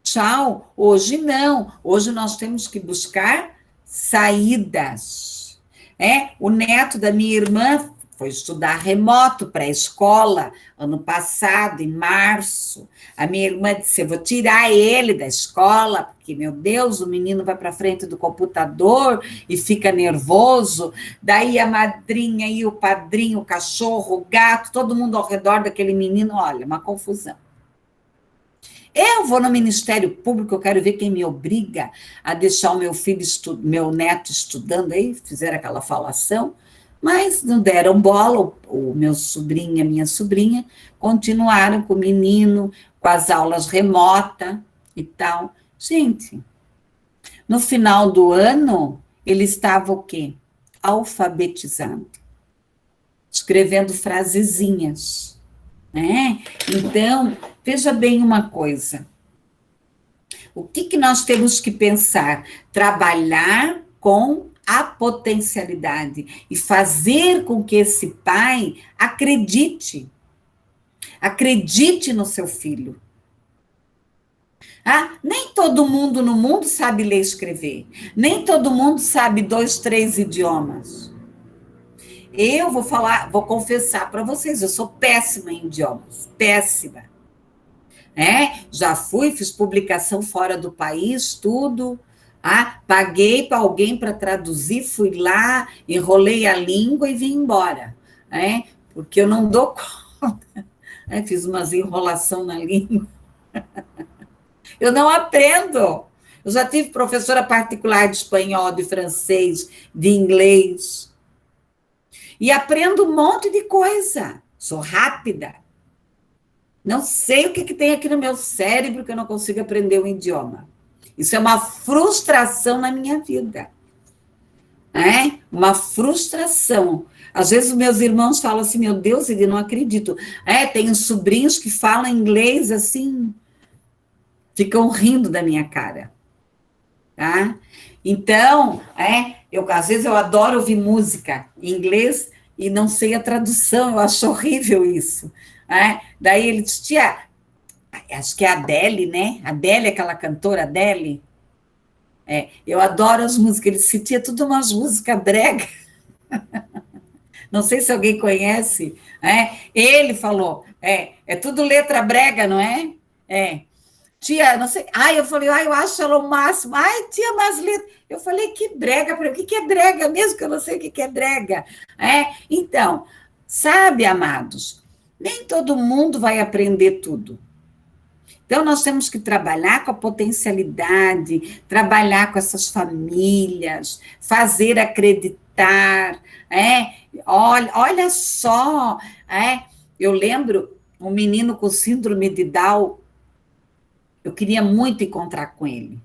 Tchau. Hoje não. Hoje nós temos que buscar saídas. O neto da minha irmã foi estudar remoto para a escola, ano passado, em março. A minha irmã disse, eu vou tirar ele da escola, porque, meu Deus, o menino vai para frente do computador e fica nervoso. Daí a madrinha e o padrinho, o cachorro, o gato, todo mundo ao redor daquele menino, olha, uma confusão. Eu vou no Ministério Público, eu quero ver quem me obriga a deixar o meu filho, meu neto estudando aí, fizeram aquela falação, mas não deram bola, o meu sobrinho e a minha sobrinha continuaram com o menino, com as aulas remotas e tal. Gente, no final do ano, ele estava o quê? Alfabetizado, escrevendo frasezinhas, né? Então, veja bem uma coisa. O que nós temos que pensar? Trabalhar com a potencialidade e fazer com que esse pai acredite no seu filho. Nem todo mundo no mundo sabe ler e escrever, nem todo mundo sabe 2, 3 idiomas. Eu vou confessar para vocês, eu sou péssima em idiomas, péssima. Já fiz publicação fora do país, tudo. Paguei para alguém para traduzir, fui lá, enrolei a língua e vim embora, porque eu não dou conta. Fiz umas enrolação na língua. Eu não aprendo. Eu já tive professora particular de espanhol, de francês, de inglês. E aprendo um monte de coisa. Sou rápida. Não sei o que tem aqui no meu cérebro que eu não consigo aprender um idioma. Isso é uma frustração na minha vida. É? Uma frustração. Às vezes, meus irmãos falam assim, meu Deus, eu não acredito. Tenho sobrinhos que falam inglês assim, ficam rindo da minha cara. Tá? Então, às vezes eu adoro ouvir música em inglês e não sei a tradução, eu acho horrível isso. Daí ele diz, tia, acho que é a Adele, né? Adele, aquela cantora Adele. Eu adoro as músicas, ele disse, tia, tudo umas músicas brega. Não sei se alguém conhece. Ele falou, é tudo letra brega, não é? Tia, não sei. Eu falei, eu acho ela o máximo. Tia, mas letra. Eu falei, que brega, o que é brega mesmo, que eu não sei o que é brega. Então, sabe, amados, nem todo mundo vai aprender tudo. Então, nós temos que trabalhar com a potencialidade, trabalhar com essas famílias, fazer acreditar. Olha só, eu lembro um menino com síndrome de Down, eu queria muito encontrar com ele.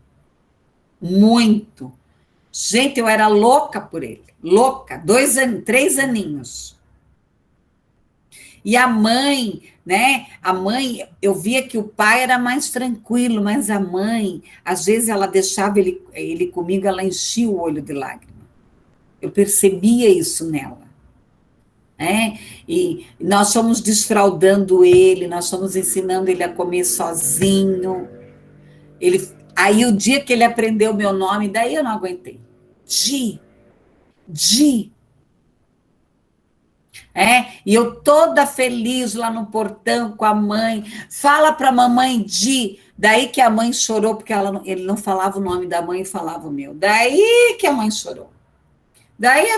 Muito. Gente, eu era louca por ele. Louca. 3 aninhos. E a mãe, né? A mãe, eu via que o pai era mais tranquilo, mas a mãe, às vezes ela deixava ele comigo, ela enchia o olho de lágrima. Eu percebia isso nela. E nós fomos desfraldando ele, nós fomos ensinando ele a comer sozinho. Aí o dia que ele aprendeu meu nome, daí eu não aguentei. Di. E eu toda feliz lá no portão com a mãe, fala para a mamãe Di, daí que a mãe chorou, porque ele não falava o nome da mãe e falava o meu, daí que a mãe chorou. Daí,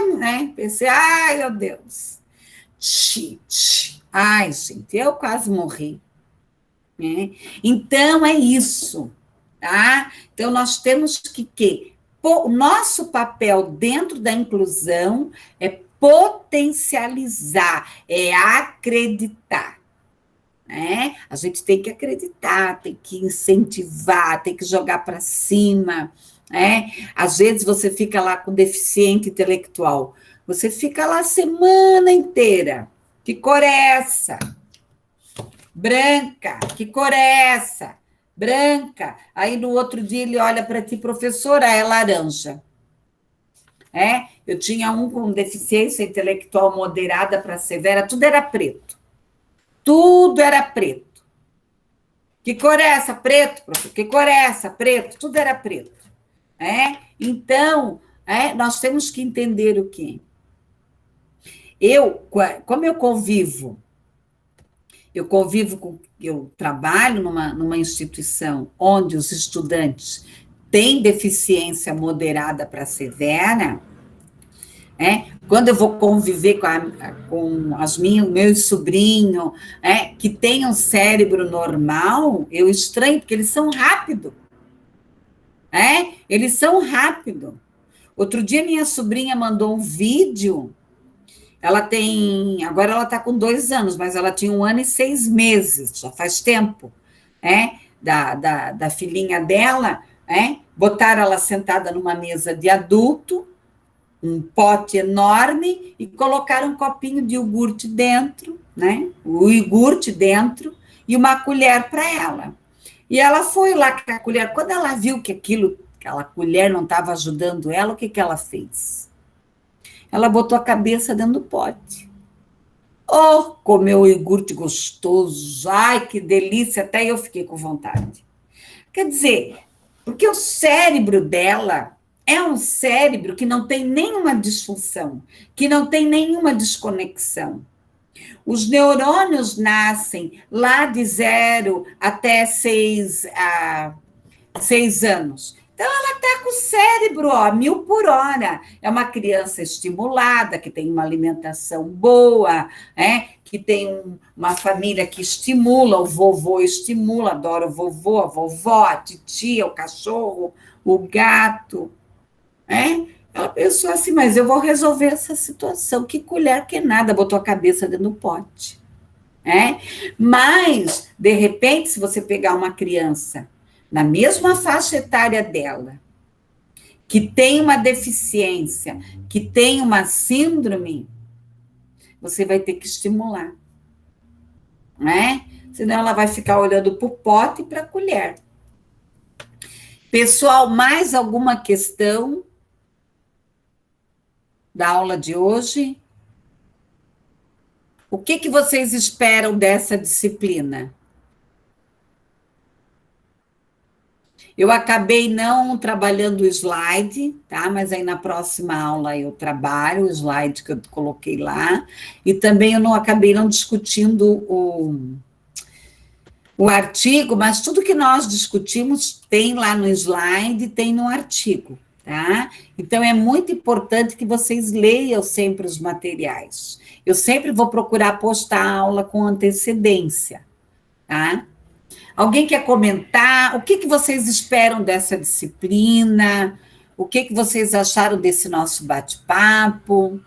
pensei, ai, meu Deus. Ai, gente, eu quase morri. Então, é isso, tá? Então, nós temos que o nosso papel dentro da inclusão é potencializar, é acreditar. A gente tem que acreditar, tem que incentivar, tem que jogar para cima. Às vezes você fica lá com deficiente intelectual, você fica lá a semana inteira. Que cor é essa? Branca. Que cor é essa? Branca. Aí no outro dia ele olha para ti, professora, é laranja. Eu tinha um com deficiência intelectual moderada para severa, tudo era preto. Tudo era preto. Que cor é essa? Preto, professor. Que cor é essa? Preto. Tudo era preto. Então, nós temos que entender o quê? Como eu convivo eu trabalho numa instituição onde os estudantes têm deficiência moderada para severa, quando eu vou conviver com meus sobrinhos, que têm um cérebro normal, eu estranho, porque eles são rápidos. Eles são rápidos. Outro dia, minha sobrinha mandou um vídeo. Agora ela está com 2 anos, mas ela tinha 1 ano e 6 meses, já faz tempo, da filhinha dela, botaram ela sentada numa mesa de adulto, um pote enorme, e colocaram um copinho de iogurte dentro, o iogurte dentro, e uma colher para ela. E ela foi lá com a colher. Quando ela viu que aquela colher não estava ajudando ela, o que ela fez? Ela botou a cabeça dentro do pote. Comeu iogurte gostoso. Ai, que delícia. Até eu fiquei com vontade. Quer dizer, porque o cérebro dela é um cérebro que não tem nenhuma disfunção, que não tem nenhuma desconexão. Os neurônios nascem lá de 0 até 6 anos. Então, ela está com o cérebro, ó, 1000 por hora. É uma criança estimulada, que tem uma alimentação boa, que tem uma família que estimula, o vovô estimula, adora o vovô, a vovó, a titia, o cachorro, o gato. Ela pensou assim, mas eu vou resolver essa situação. Que colher, que nada, botou a cabeça dentro do pote. Mas, de repente, se você pegar uma criança na mesma faixa etária dela, que tem uma deficiência, que tem uma síndrome, você vai ter que estimular. Senão ela vai ficar olhando para o pote e para a colher. Pessoal, mais alguma questão da aula de hoje? O que vocês esperam dessa disciplina? Eu acabei não trabalhando o slide, tá? Mas aí na próxima aula eu trabalho o slide que eu coloquei lá. E também eu acabei não discutindo o artigo, mas tudo que nós discutimos tem lá no slide, tem no artigo, tá? Então é muito importante que vocês leiam sempre os materiais. Eu sempre vou procurar postar a aula com antecedência, tá? Alguém quer comentar? O que vocês esperam dessa disciplina? O que vocês acharam desse nosso bate-papo?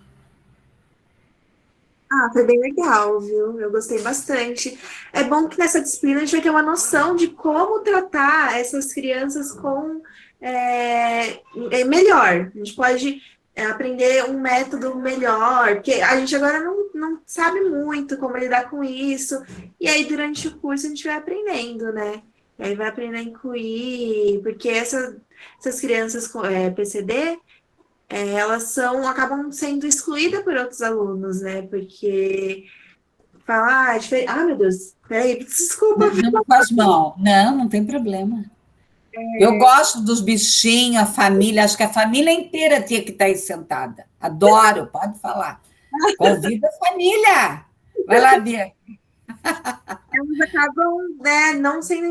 Foi bem legal, viu? Eu gostei bastante. É bom que nessa disciplina a gente vai ter uma noção de como tratar essas crianças com melhor. A gente pode aprender um método melhor, porque a gente agora não sabe muito como lidar com isso, e aí durante o curso a gente vai aprendendo, né? E aí vai aprender a incluir, porque essas crianças com PCD, elas acabam sendo excluídas por outros alunos, né? Porque falar meu Deus, peraí, desculpa. Não faz mal, não tem problema. Eu gosto dos bichinhos, a família, acho que a família inteira tinha que estar aí sentada. Adoro, pode falar. Convida a família. Vai lá, Bia. Elas acabam, não sendo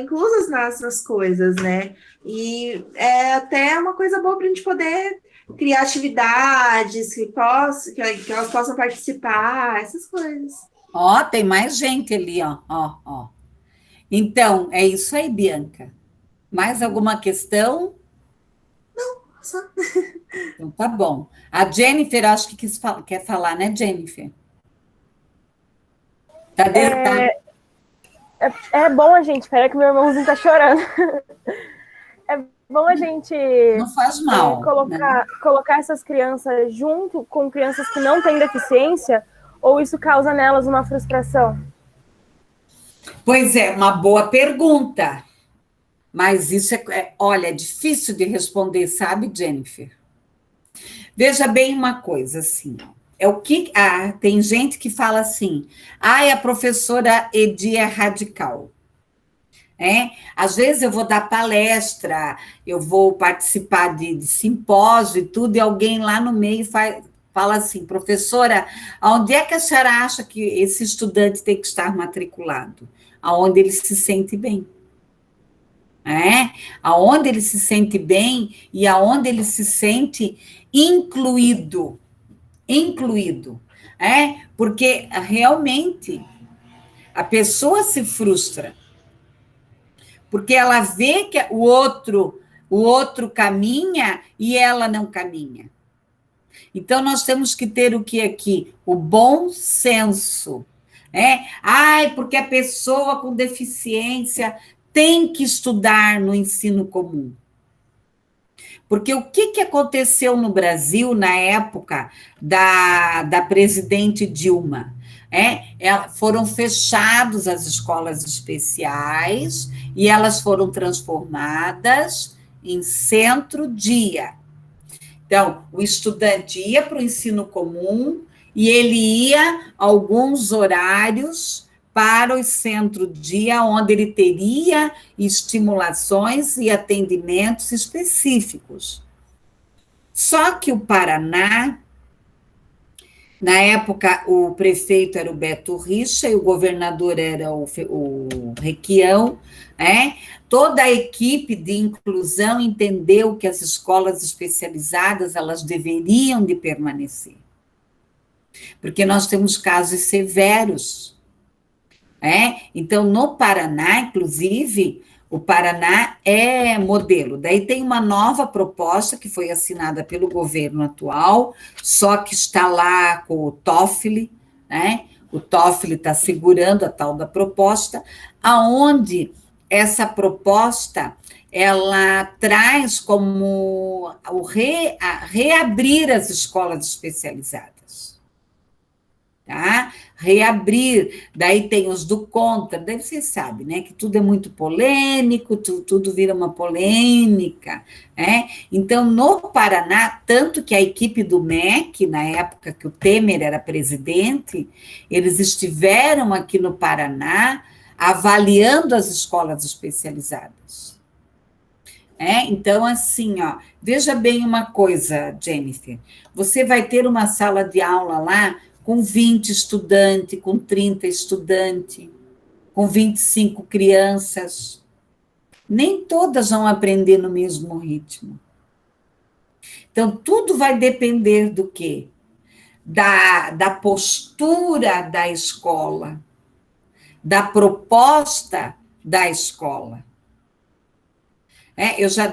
inclusas nas coisas, né? E é até uma coisa boa para a gente poder criar atividades que elas possam participar, essas coisas. Tem mais gente ali, ó. Então, é isso aí, Bianca. Mais alguma questão? Não, só. Então, tá bom. A Jennifer, acho que quer falar, né, Jennifer? É bom a gente, espera que meu irmãozinho tá chorando. É bom a gente não faz mal, colocar essas crianças junto com crianças que não têm deficiência, ou isso causa nelas uma frustração? Pois é, uma boa pergunta. Mas isso olha, é difícil de responder, sabe, Jennifer? Veja bem uma coisa, assim, tem gente que fala assim, a professora Edi é radical. Às vezes eu vou dar palestra, eu vou participar de simpósio e tudo, e alguém lá no meio fala assim, professora, aonde é que a senhora acha que esse estudante tem que estar matriculado? Aonde ele se sente bem. Aonde ele se sente bem e aonde ele se sente incluído, porque realmente a pessoa se frustra, porque ela vê que o outro caminha e ela não caminha. Então, nós temos que ter o que aqui? O bom senso, porque a pessoa com deficiência tem que estudar no ensino comum. Porque o que aconteceu no Brasil na época da presidente Dilma? Foram fechadas as escolas especiais e elas foram transformadas em centro-dia. Então, o estudante ia para o ensino comum e ele ia a alguns horários para o centro-dia, onde ele teria estimulações e atendimentos específicos. Só que o Paraná Na época, o prefeito era o Beto Richa e o governador era o Requião, né? Toda a equipe de inclusão entendeu que as escolas especializadas, elas deveriam de permanecer. Porque nós temos casos severos, Então, no Paraná, inclusive, o Paraná é modelo. Daí tem uma nova proposta que foi assinada pelo governo atual, só que está lá com o Toffoli, O Toffoli está segurando a tal da proposta, aonde essa proposta ela traz como reabrir as escolas especializadas. Tá? Reabrir, daí tem os do contra, daí vocês sabem, né, que tudo é muito polêmico, tudo vira uma polêmica, Então, no Paraná, tanto que a equipe do MEC, na época que o Temer era presidente, eles estiveram aqui no Paraná avaliando as escolas especializadas. Então, assim, veja bem uma coisa, Jennifer, você vai ter uma sala de aula lá com 20 estudantes, com 30 estudantes, com 25 crianças. Nem todas vão aprender no mesmo ritmo. Então, tudo vai depender do quê? Da postura da escola, da proposta da escola.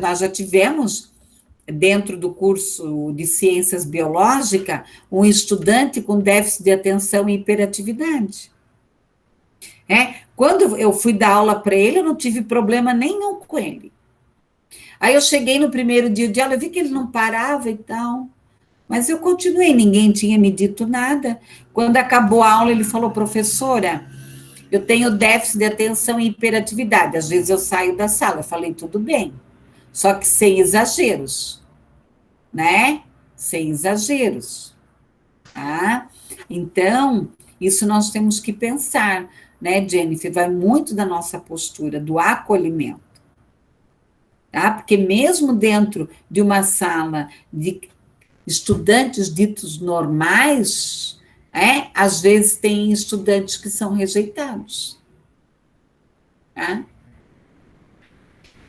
Nós já tivemos, dentro do curso de Ciências Biológicas, um estudante com déficit de atenção e hiperatividade. Quando eu fui dar aula para ele, eu não tive problema nenhum com ele. Aí eu cheguei no primeiro dia de aula, eu vi que ele não parava e tal, mas eu continuei, ninguém tinha me dito nada. Quando acabou a aula, ele falou, professora, eu tenho déficit de atenção e hiperatividade, às vezes eu saio da sala. Eu falei, tudo bem, só que sem exageros, Sem exageros, tá? Então, isso nós temos que pensar, Jennifer? Vai muito da nossa postura, do acolhimento, tá? Porque mesmo dentro de uma sala de estudantes ditos normais, às vezes tem estudantes que são rejeitados, tá?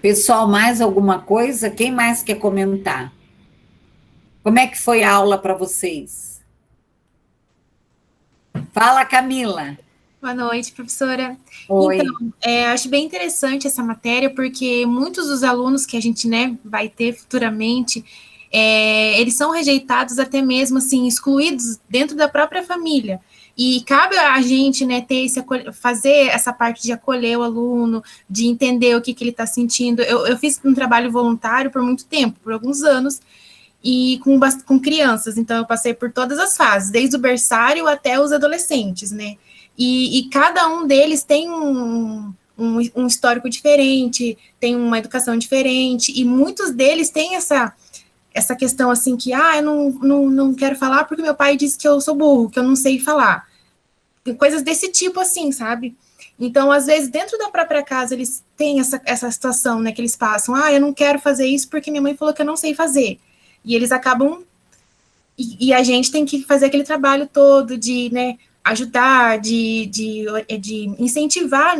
Pessoal, mais alguma coisa? Quem mais quer comentar? Como é que foi a aula para vocês? Fala, Camila. Boa noite, professora. Oi. Então, acho bem interessante essa matéria, porque muitos dos alunos que a gente vai ter futuramente, eles são rejeitados até mesmo, assim, excluídos dentro da própria família. E cabe a gente, ter fazer essa parte de acolher o aluno, de entender o que ele está sentindo. Eu fiz um trabalho voluntário por muito tempo, por alguns anos, e com crianças. Então, eu passei por todas as fases, desde o berçário até os adolescentes, E cada um deles tem um histórico diferente, tem uma educação diferente, e muitos deles têm essa questão assim que, eu não quero falar porque meu pai disse que eu sou burro, que eu não sei falar. Coisas desse tipo assim, sabe? Então, às vezes, dentro da própria casa, eles têm essa situação, que eles passam, eu não quero fazer isso porque minha mãe falou que eu não sei fazer. E eles acabam... E a gente tem que fazer aquele trabalho todo de, ajudar, de incentivar,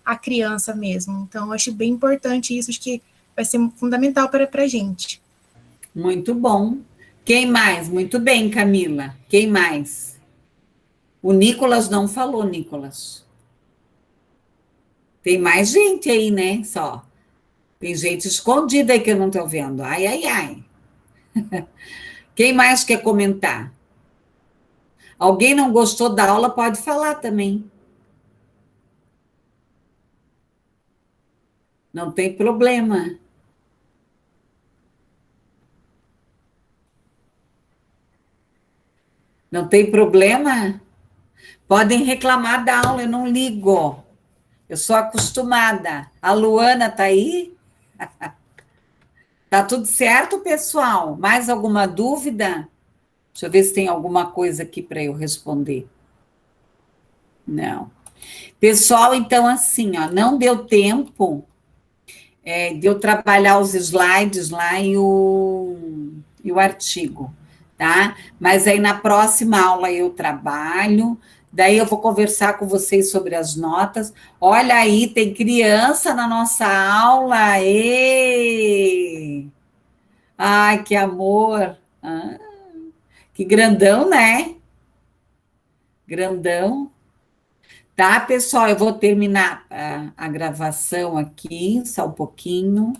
a criança mesmo. Então, eu acho bem importante isso, acho que vai ser fundamental para a gente. Muito bom. Quem mais? Muito bem, Camila. Quem mais? O Nicolas não falou, Nicolas. Tem mais gente aí, Só. Tem gente escondida aí que eu não estou vendo. Ai, ai, ai. Quem mais quer comentar? Alguém não gostou da aula, pode falar também. Não tem problema. Não tem problema? Podem reclamar da aula, eu não ligo. Eu sou acostumada. A Luana está aí? Tá tudo certo, pessoal? Mais alguma dúvida? Deixa eu ver se tem alguma coisa aqui para eu responder. Não. Pessoal, então, assim, não deu tempo de eu trabalhar os slides lá e o artigo, tá? Mas aí na próxima aula eu trabalho, daí eu vou conversar com vocês sobre as notas. Olha aí, tem criança na nossa aula, ê! Ai, que amor! Ah, que grandão, né? Grandão. Tá, pessoal, eu vou terminar a gravação aqui, só um pouquinho.